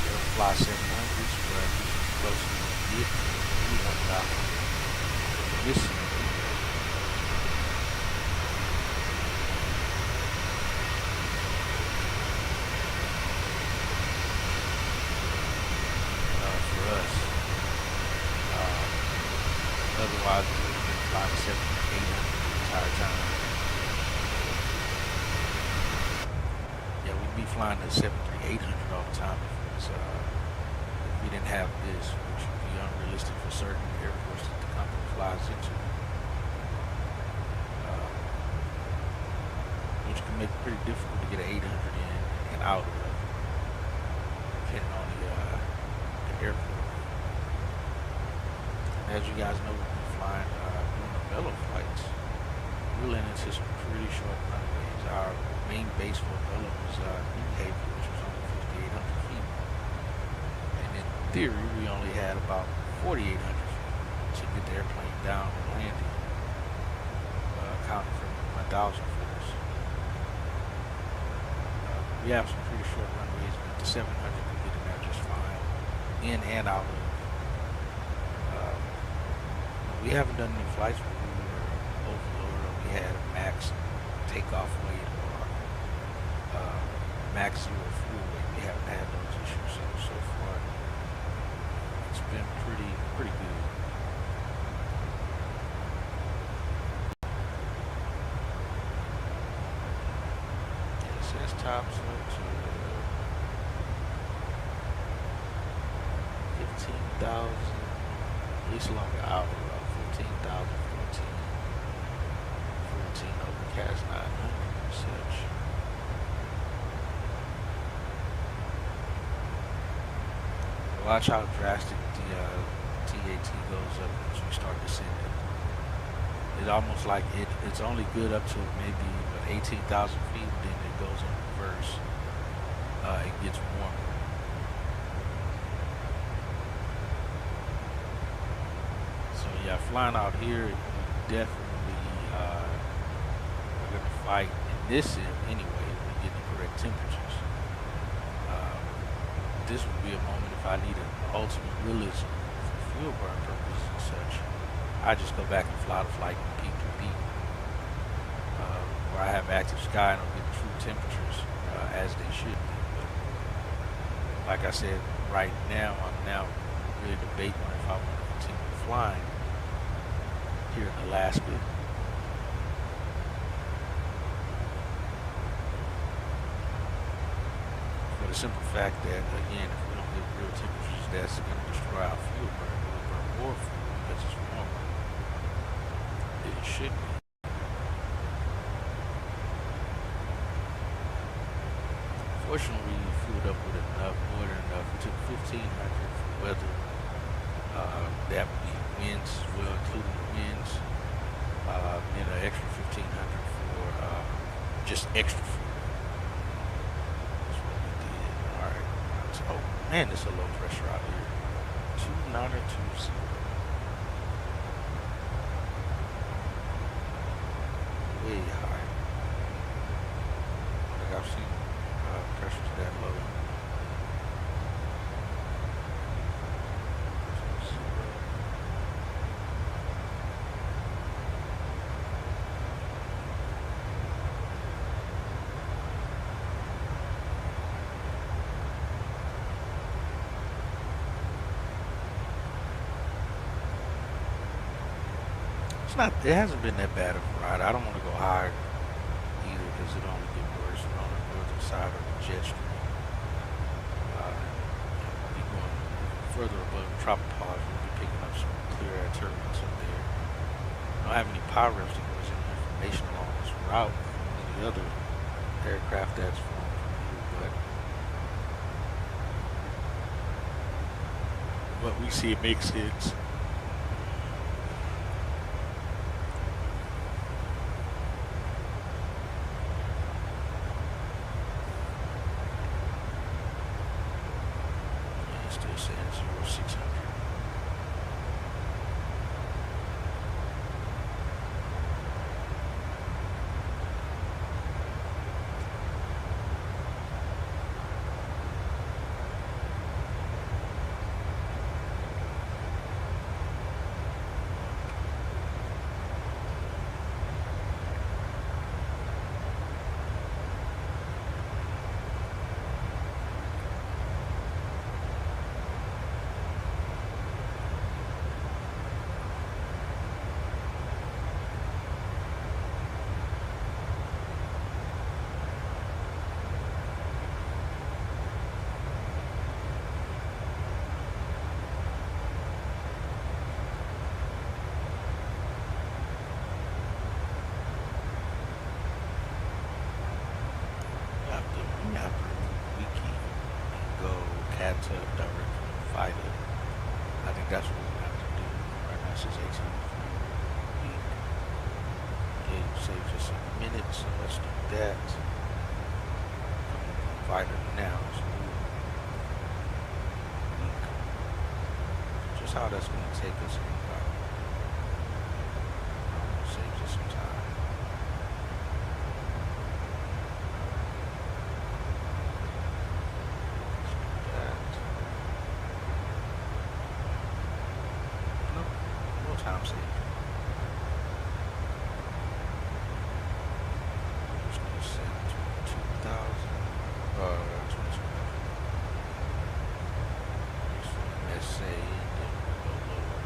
They don't fly 700s, but close to it. This for us. Otherwise, we would have been flying 700 800 the entire time. Yeah, we'd be flying the 737-800 all the time if we didn't have this, which would be unrealistic for certain airports that the company flies into. Which can make it pretty difficult to get an 800 in and out of, depending on the airport. And as you guys know, we've been flying doing the Bellow flights. We're leaning into some pretty short runways. Our main base for Bellow was New Haven, which was only 5,800 feet. And in theory, we only had about 4,800 feet to get the airplane down and landing, accounting for 1,000 footers. We have some pretty short runways, but the 700 we get in there just fine, in and out of. We haven't done any flights where we were overloaded or we had a max takeoff weight or max zero fuel weight. We haven't had those issues, so far it's been pretty good. tops up to 15,000, at least along the hour, about 15,000, 14 overcast 900 and such. Watch how drastic the TAT goes up once we start descending. It's almost like it's only good up to maybe 18,000 feet, then it goes in reverse. It gets warmer. So yeah, flying out here, you definitely are going to fight in this sim anyway if we get the correct temperatures. This would be a moment if I needed ultimate realism for fuel burn purposes and such. I just go back and fly the flight from peak to peak, where I have active sky and I'll get true temperatures as they should be. But like I said, right now I'm now really debating if I want to continue flying here in Alaska. For the simple fact that, again, if we don't get real temperatures, that's going to destroy our fuel burn. We'll burn more fuel because it's warmer than it should be. Fortunately, we filled up with enough, more than enough. We took 1,500 for weather. That would be winds as well, including the winds. And an extra 1,500 for just extra fuel. Oh man, it's a low pressure out here. 2920. Way high. Like I've seen pressures that low. It hasn't been that bad of a ride. I don't want to go higher either because it'll only get worse. We're on the northern side of the jet stream. We'll be going further above the tropopause. We'll be picking up some clear air turbulence up there. I don't have any power reps to give us any information along this route from any other aircraft that's flown from here, but we see it makes sense. Still saying 0600. To direct fighter. I think that's what we're going to have to do. Right now, since 18 feet. Okay, save just a minute, so let's do that. Fighter now. So just how that's going to take us in about. Save just some time. Time saved. Just going to set 22,000. 2200. SA, and then we'll go lower.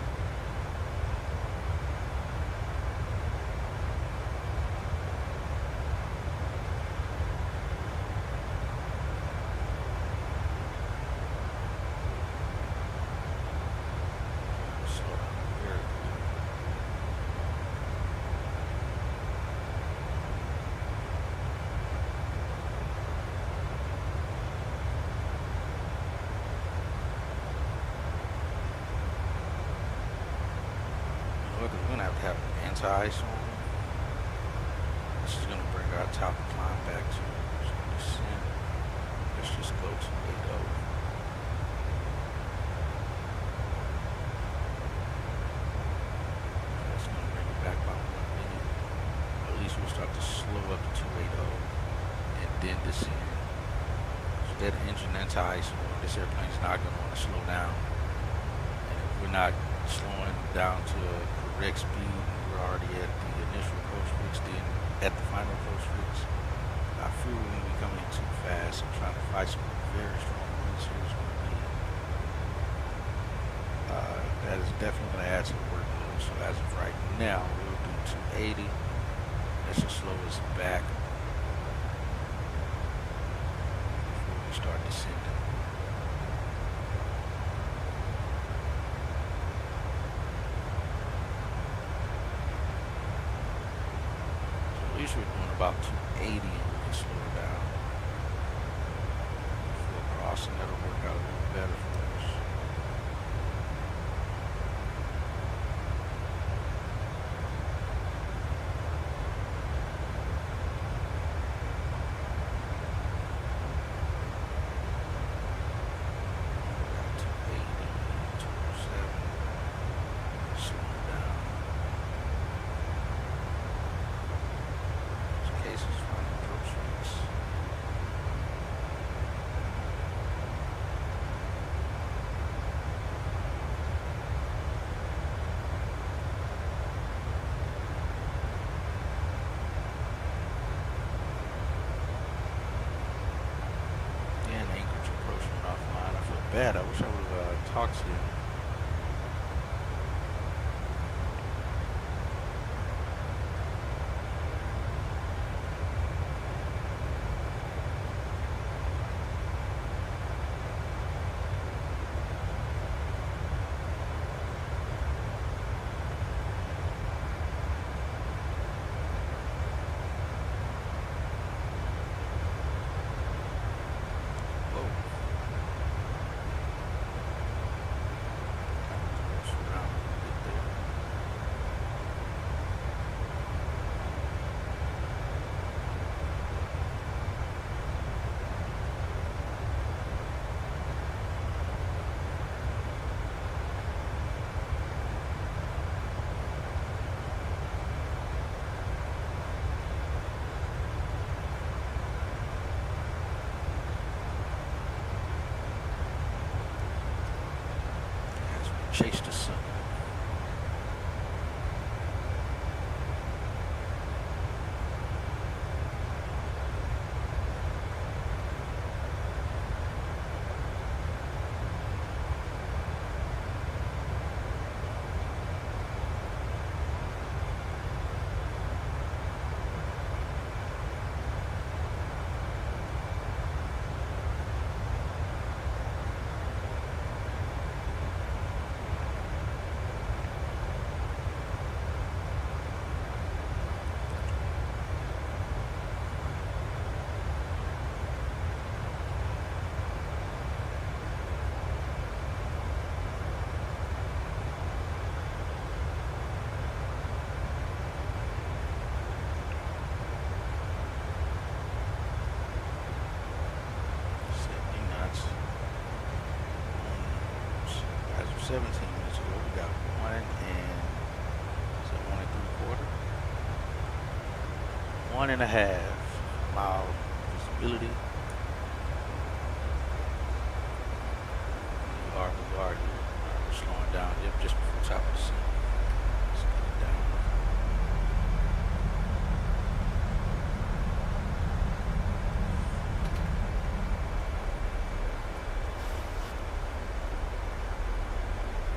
well, because we're going to have anti-ice on. This is going to bring our top climb back to descent. Let's just go to 80. That's going to bring it back by 1 minute. At least we'll start to slow up to 280 and then descend. So that engine anti-ice on, this airplane's not going to want to slow down. And if we're not slowing down to a correct speed, we're already at the initial approach fix, then at the final approach fix. I feel we're going to be coming in too fast. I'm trying to fight some very strong winds here. It's going to be, that is definitely going to add some workload. So as of right now, we'll do 280. That should slow us back before we start descending. At least we're doing about 280 and we can slow it down. Before crossing, that'll work out a little better for us. Got 280, 207, slow it down. Cases from approach fix. And Anchorage approaching offline. I feel bad. I wish I would have talked to you. Chase the sun. As of 17 minutes ago, we got 1 and 1.5 mile visibility. We are here. We're slowing down just before top of the sun. Let's get it down.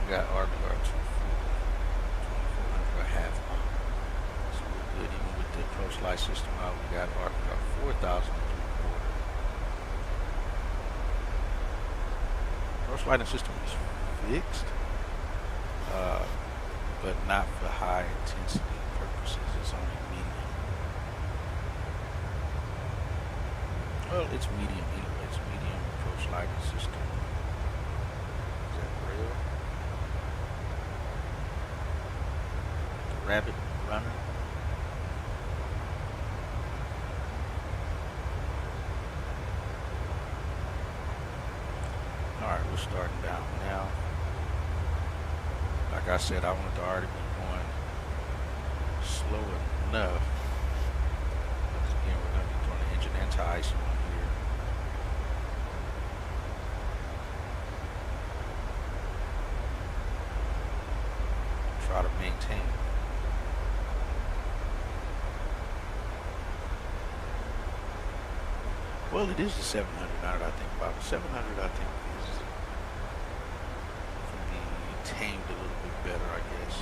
We got RVRR 2400 a half mile. So we're good even with the approach light system out. We got RVRR 4000 and 3/4. Approach lighting system is fixed, but not for high intensity purposes. It's only medium. Well, it's medium anyway. It's medium approach lighting system. Is that real? rabbit runner. Alright, we're starting down now. Like I said, I want to already be going slow enough. Because again, we're going to be doing the engine anti-ice on here. Try to maintain. Well, it is the 700 now that I think about it. 700, I think, is can be tamed a little bit better, I guess.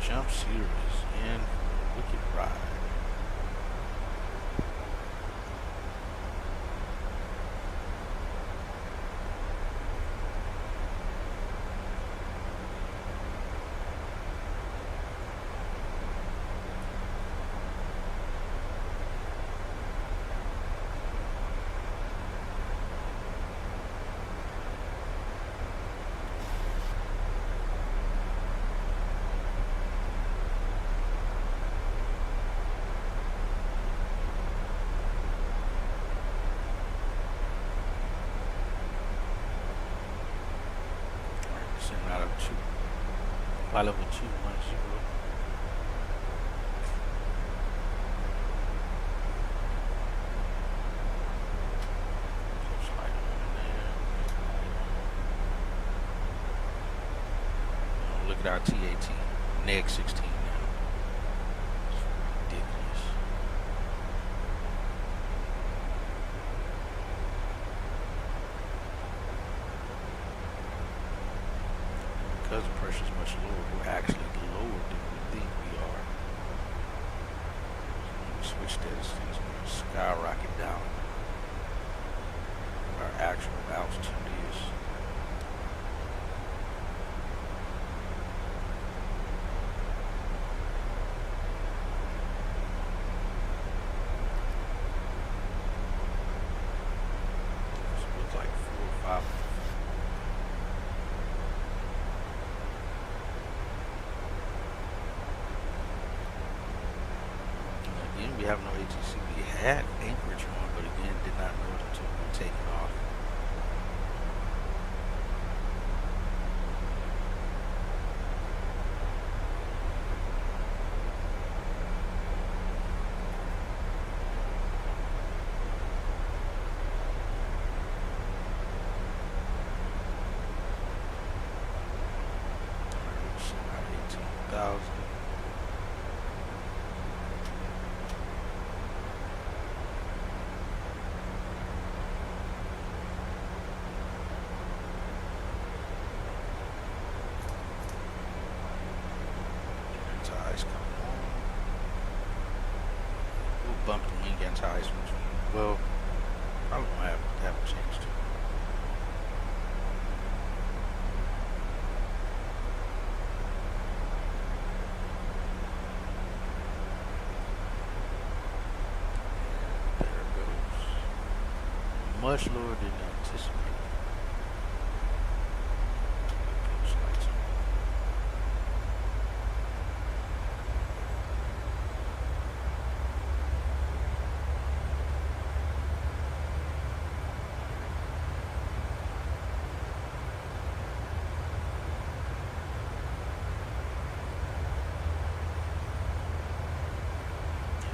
Jump series in Wicked Ride. Out of 2, flight level 210. Slide on there. Look at our TAT, neg 16 now. It's ridiculous. Because the pressure is much lower, we're actually lower than we think we are. When we switch that, it's going to skyrocket down. Our actual altitude is. So it looks like 4 or 5. We have no ATC. We had anchorage on, but again, did not know it until we were taking off. About 18,000. Bump the wing anti-ice, which, well, probably won't have a chance to. There it goes. Much lower than anticipated. Post lights on.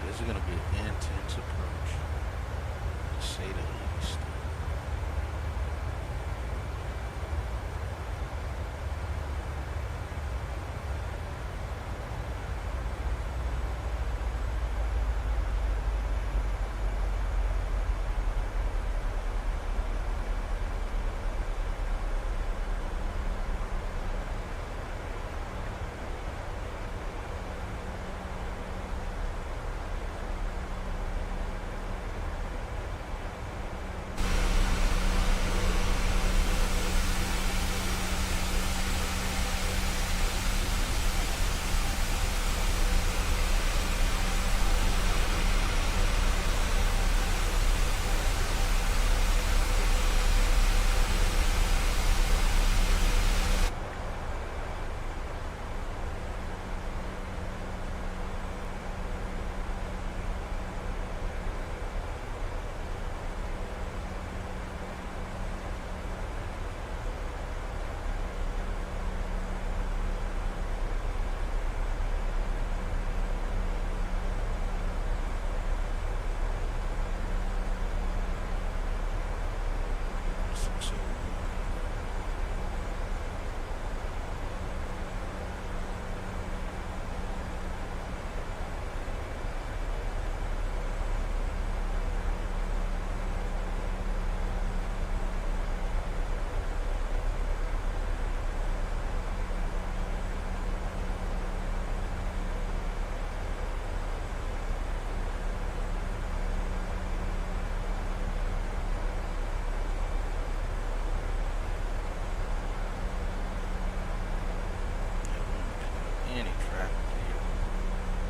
This is going to be an intense approach, to say the least.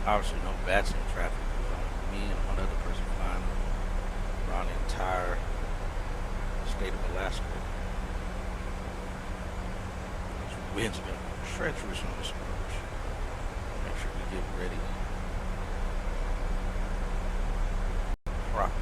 Obviously, no VASI traffic. It was only me and one other person flying around the entire state of Alaska. Those winds are going to be treacherous on this approach. Make sure we get ready properly.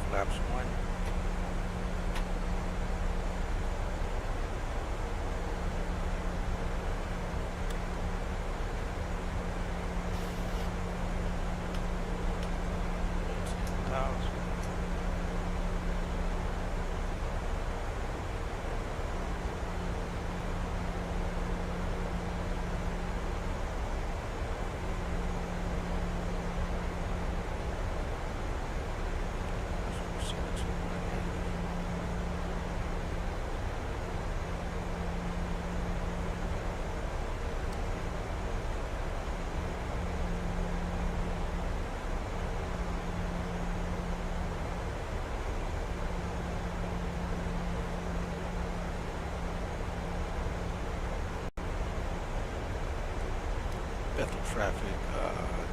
Flaps one. Bethel traffic,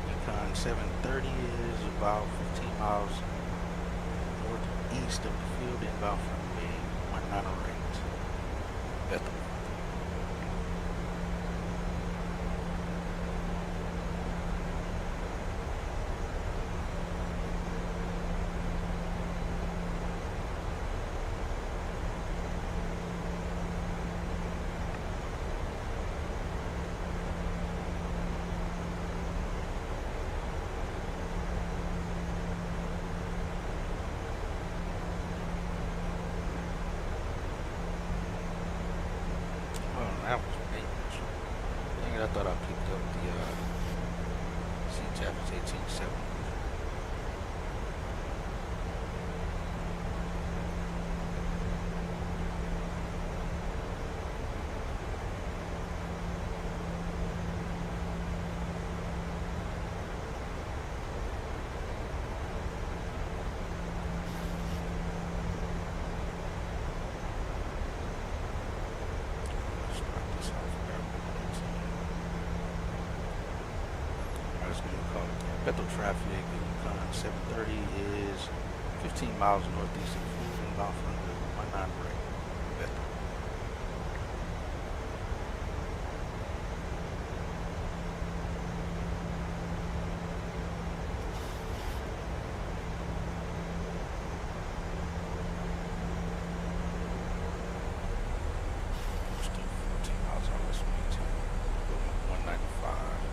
Yukon 730 is about 15 miles northeast of the field, inbound from runway 19 right. Bethel. That was dangerous. Dang it, I thought I picked up the C-Taps 1870. Bethel traffic, Yukon 730 is 15 miles northeast of the field, inbound from the 19 right. Bethel. Still 14 miles out west of 195.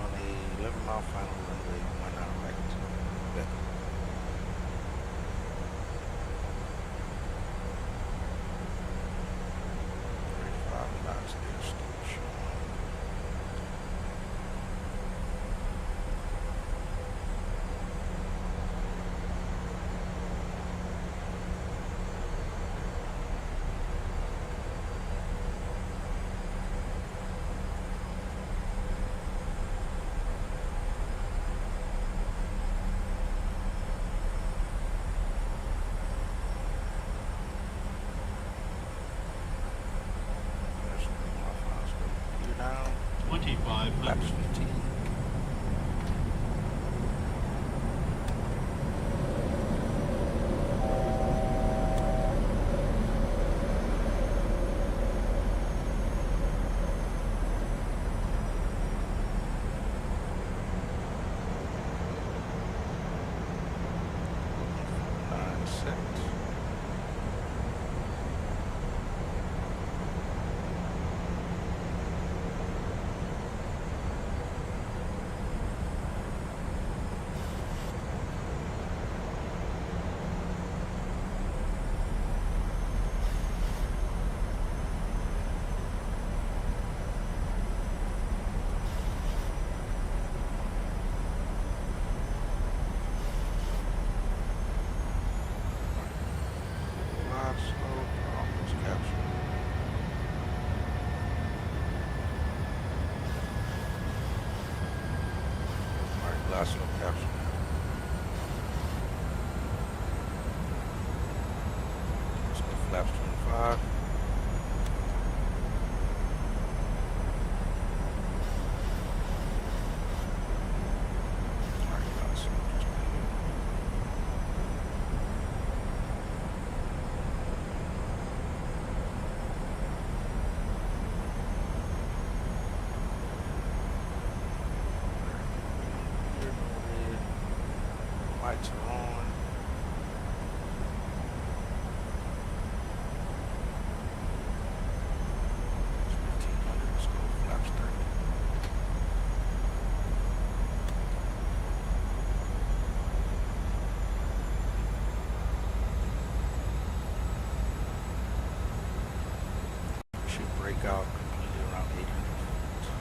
on a 11-mile final runway 19 right. Bet. 35 knots there, still showing. There's 3-mile final scope. Gear down. 2500. Laps 15. Nine set. Glide slope, almost captured. Alright, glide slope captured. Let's go flaps 25. Alright, glide slope just clear. Here, no red. Lights are on. It's 1500. Let's go flaps 30. We should break out completely around 800 feet.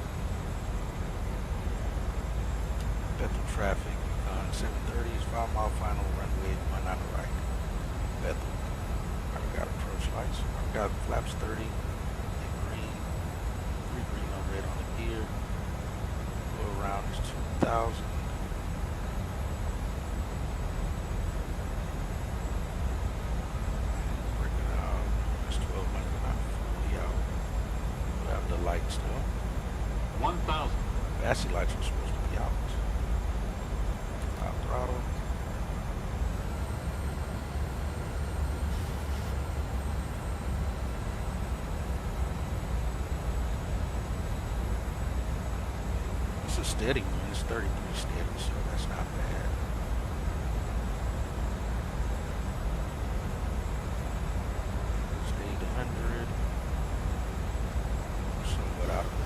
Bethel traffic on 730s, 5-mile final runway 19 right. Bethel. Alright, we got approach lights. We got flaps 30 and green. 3 green, no red on the gear. Go around is 2000. Break it out. It's 1200, not fully out. We have the light still. 1000. VASI lights were supposed to be out. Top throttle. It's a steady one. It's 33 steady, so that's not bad. It's 800. Somewhat out of the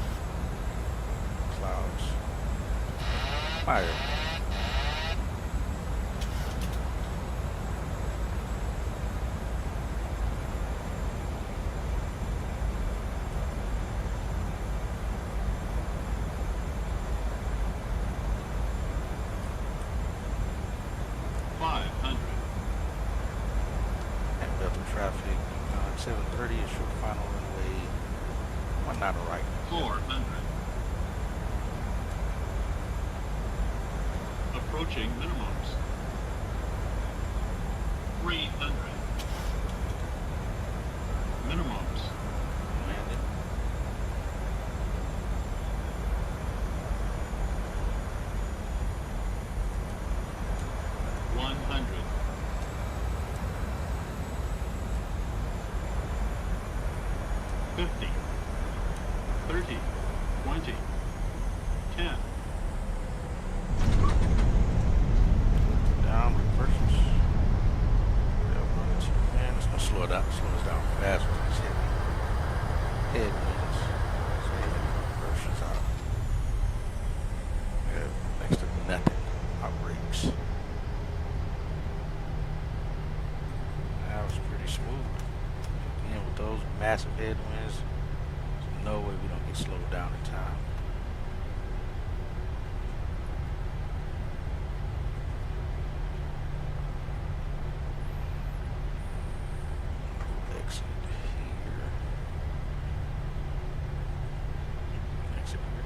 clouds. Fire. And Bethel traffic on 730 is short final runway 19 right. 400. Approaching minimums. 300. Minimums. Landing. 100. 50. 30. 20. 10. Down, reverses. They'll run into the man. It's gonna slow us down fast with these heavy headwinds. So even reverses out. massive headwinds, there's no way we don't get slowed down in time. Exit here. Exit here.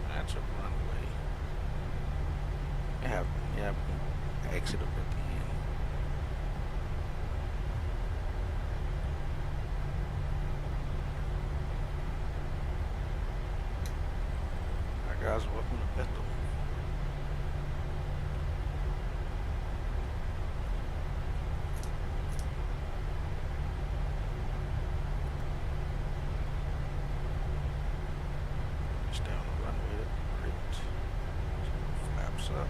That's a runway. Yeah, we can exit up at the end. Hi guys, welcome to Bethel. Just down the runway, great. Flaps up.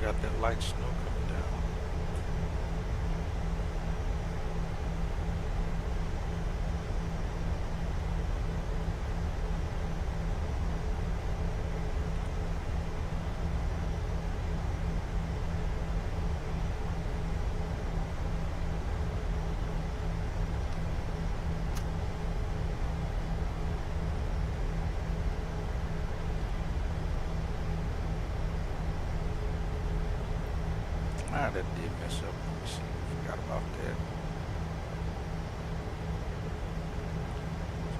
Got that light snow coming down. Ah, that did mess up. Let me see. Forgot about that.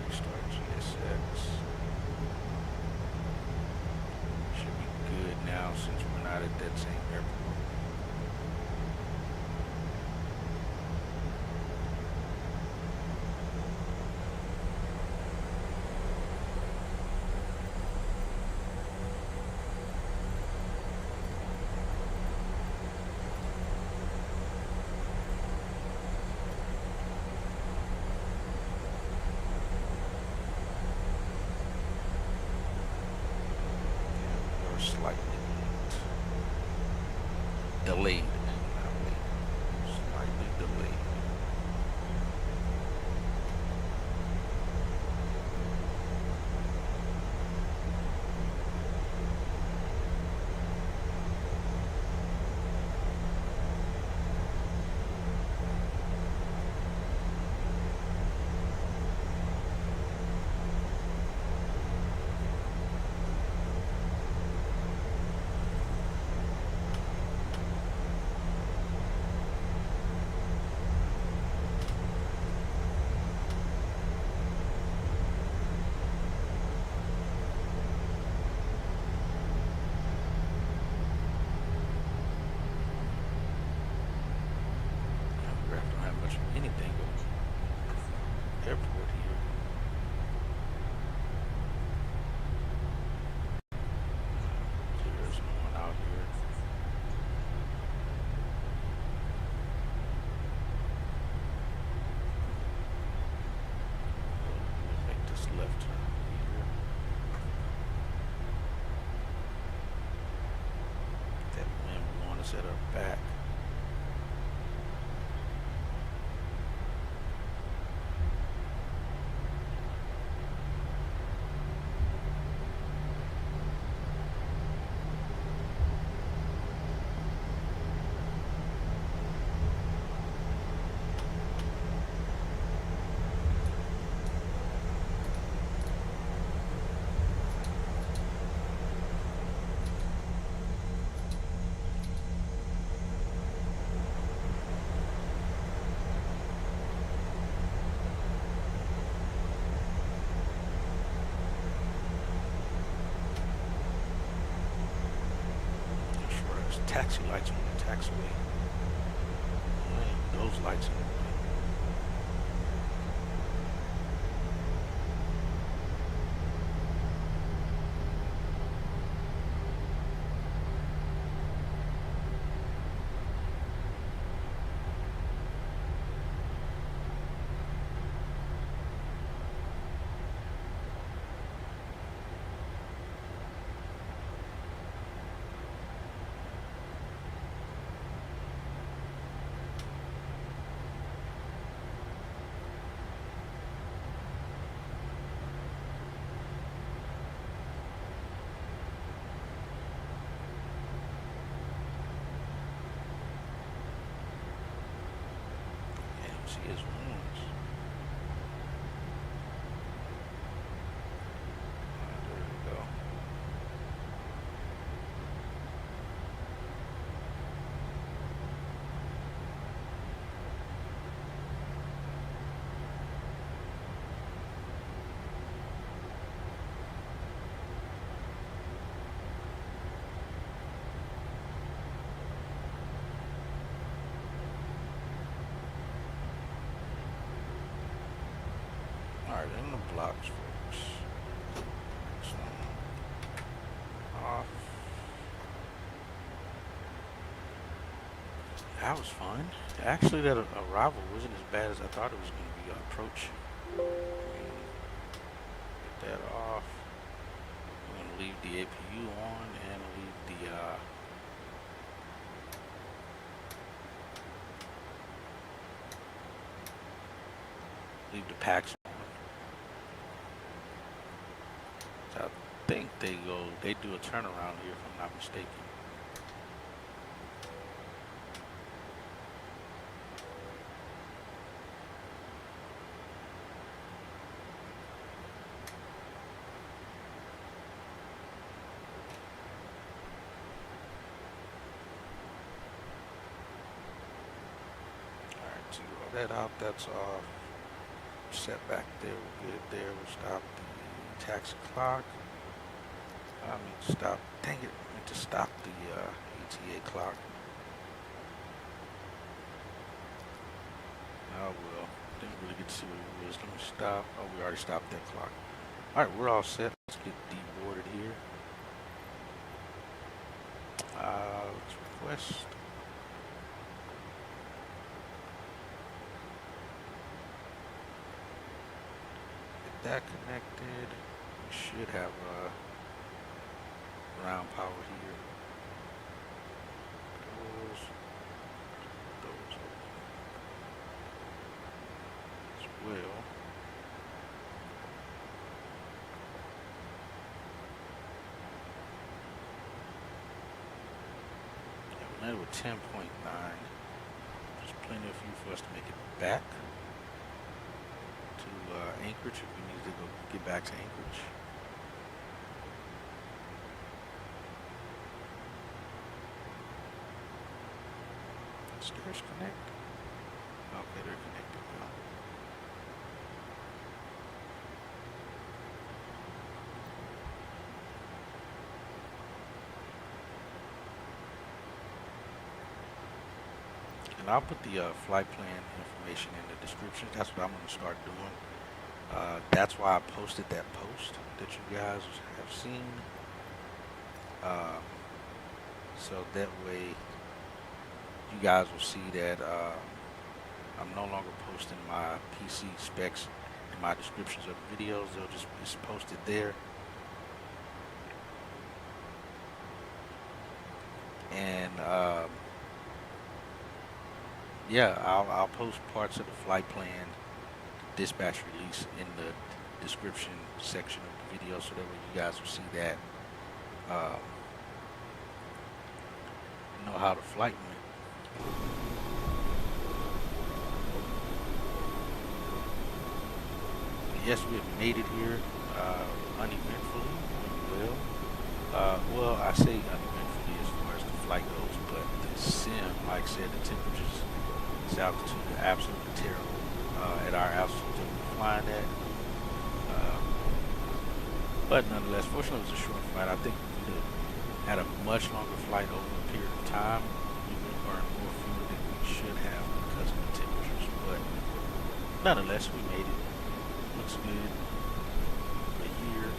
Restart GSX. Should be good now since we're not at that same airport. Slightly delayed. Not late. Slightly delayed. Anything goes. Airport here. There's no one out here. We'll make this left turn here. That wind we want us at our back. There's taxi lights on the taxiway. Those lights on the way. See his wounds. There we go. Alright, in the blocks, folks. So, off. That was fun. Actually, that arrival wasn't as bad as I thought it was going to be. Approach. Get that off. I'm going to leave the APU on and leave the packs. I think they do a turnaround here if I'm not mistaken. Alright, so all that out, that's off. Set back there, we're good there. We'll stop the taxi clock. I mean, stop, dang it, I meant to stop the ETA clock. Oh well, didn't really get to see what it was. Let me stop. Oh, we already stopped that clock. Alright, we're all set. Let's get deboarded here. Let's request. Get that connected. We should have ground power here. Those open as well. Yeah, we're now with 10.9. There's plenty of fuel for us to make it back to Anchorage if we need to go get back to Anchorage. Stairs connect. Okay, they're connected now. And I'll put the flight plan information in the description. That's what I'm going to start doing. That's why I posted that post that you guys have seen. So that way you guys will see that I'm no longer posting my PC specs in my descriptions of the videos. They'll just be posted there. And yeah, I'll post parts of the flight plan, dispatch release in the description section of the video, so that way you guys will see that, know how the flight went. Yes, we have made it here uneventfully, well. Well, I say uneventfully as far as the flight goes, but the sim, like I said, the temperatures, this altitude are absolutely terrible at our altitude that we're flying at. But nonetheless, fortunately it was a short flight. I think we would have at a much longer flight over a period of time, we will burn more fuel than we should have because of the temperatures. But nonetheless, we made it. Looks good. A year.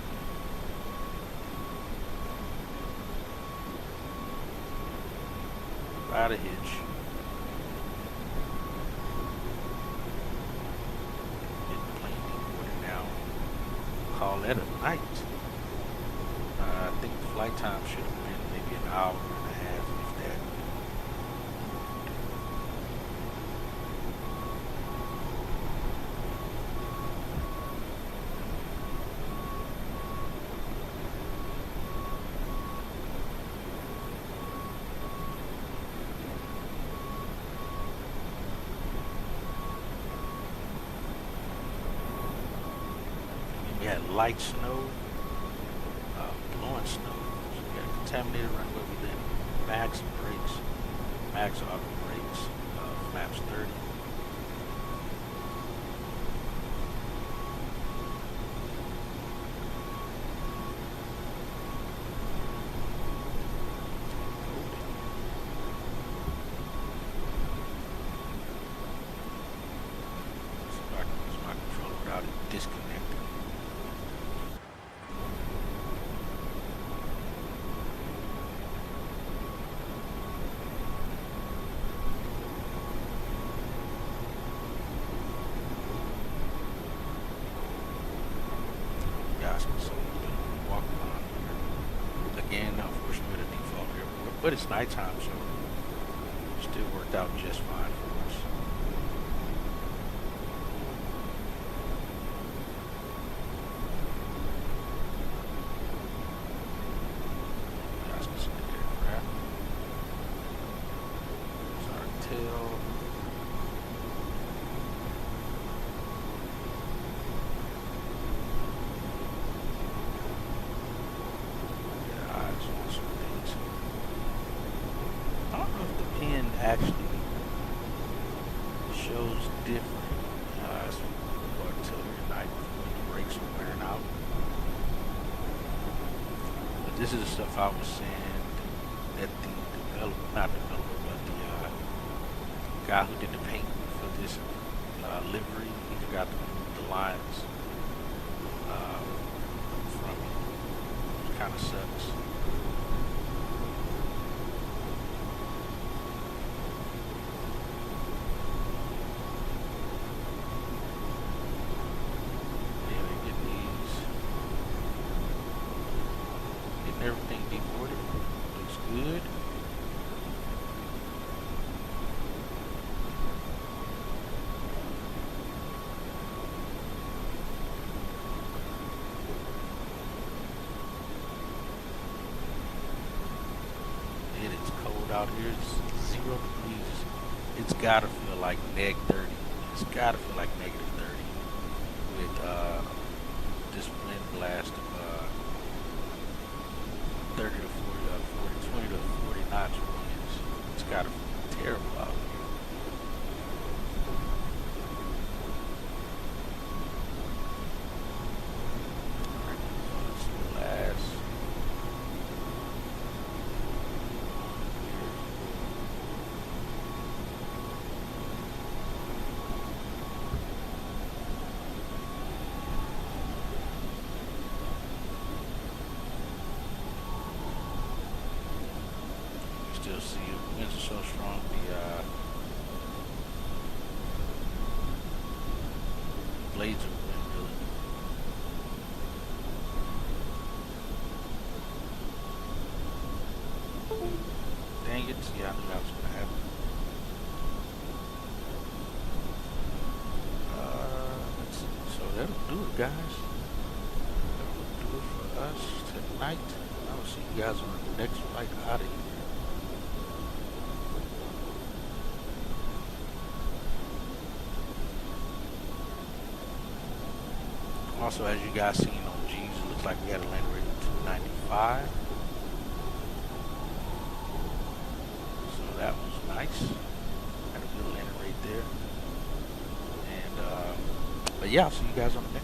Ride a hitch. Get the plane deported now. Call that a night. I think the flight time should have been maybe an hour and a half, if that. We had light snow, blowing snow. So we had a contaminated runway. We then max brakes, max auto brakes, flaps 30. So I can use my controller without it disconnecting. Guys can see me walking on here. Again, unfortunately, the default airport, but it's nighttime, so it still worked out just fine for us. Guys can see the aircraft. There's our tail. I don't know if the pen actually shows different as we go artillery at night when the brakes are wearing out. But this is the stuff I was saying that the not developer, but the guy who did the paint for this livery, he forgot to remove the lines from it, which kind of sucks. Everything deported. Looks good. It is cold out here. It's 0 degrees. It's gotta feel like neg 30. It's gotta feel like negative 30 with this wind blast of 30 to 40, 20 to 40 knots winds. It's gotta feel terrible out here. Still see it. Winds are so strong. The blades are windmilling. Dang it! Yeah, I knew that was gonna happen. Let's see. So that'll do it, guys. That'll do it for us tonight. I'll see you guys on the next flight out of here. Also, as you guys seen on G's, it looks like we had a land rate of 295. So that was nice. Had a good land rate there. And, but yeah, I'll see you guys on the next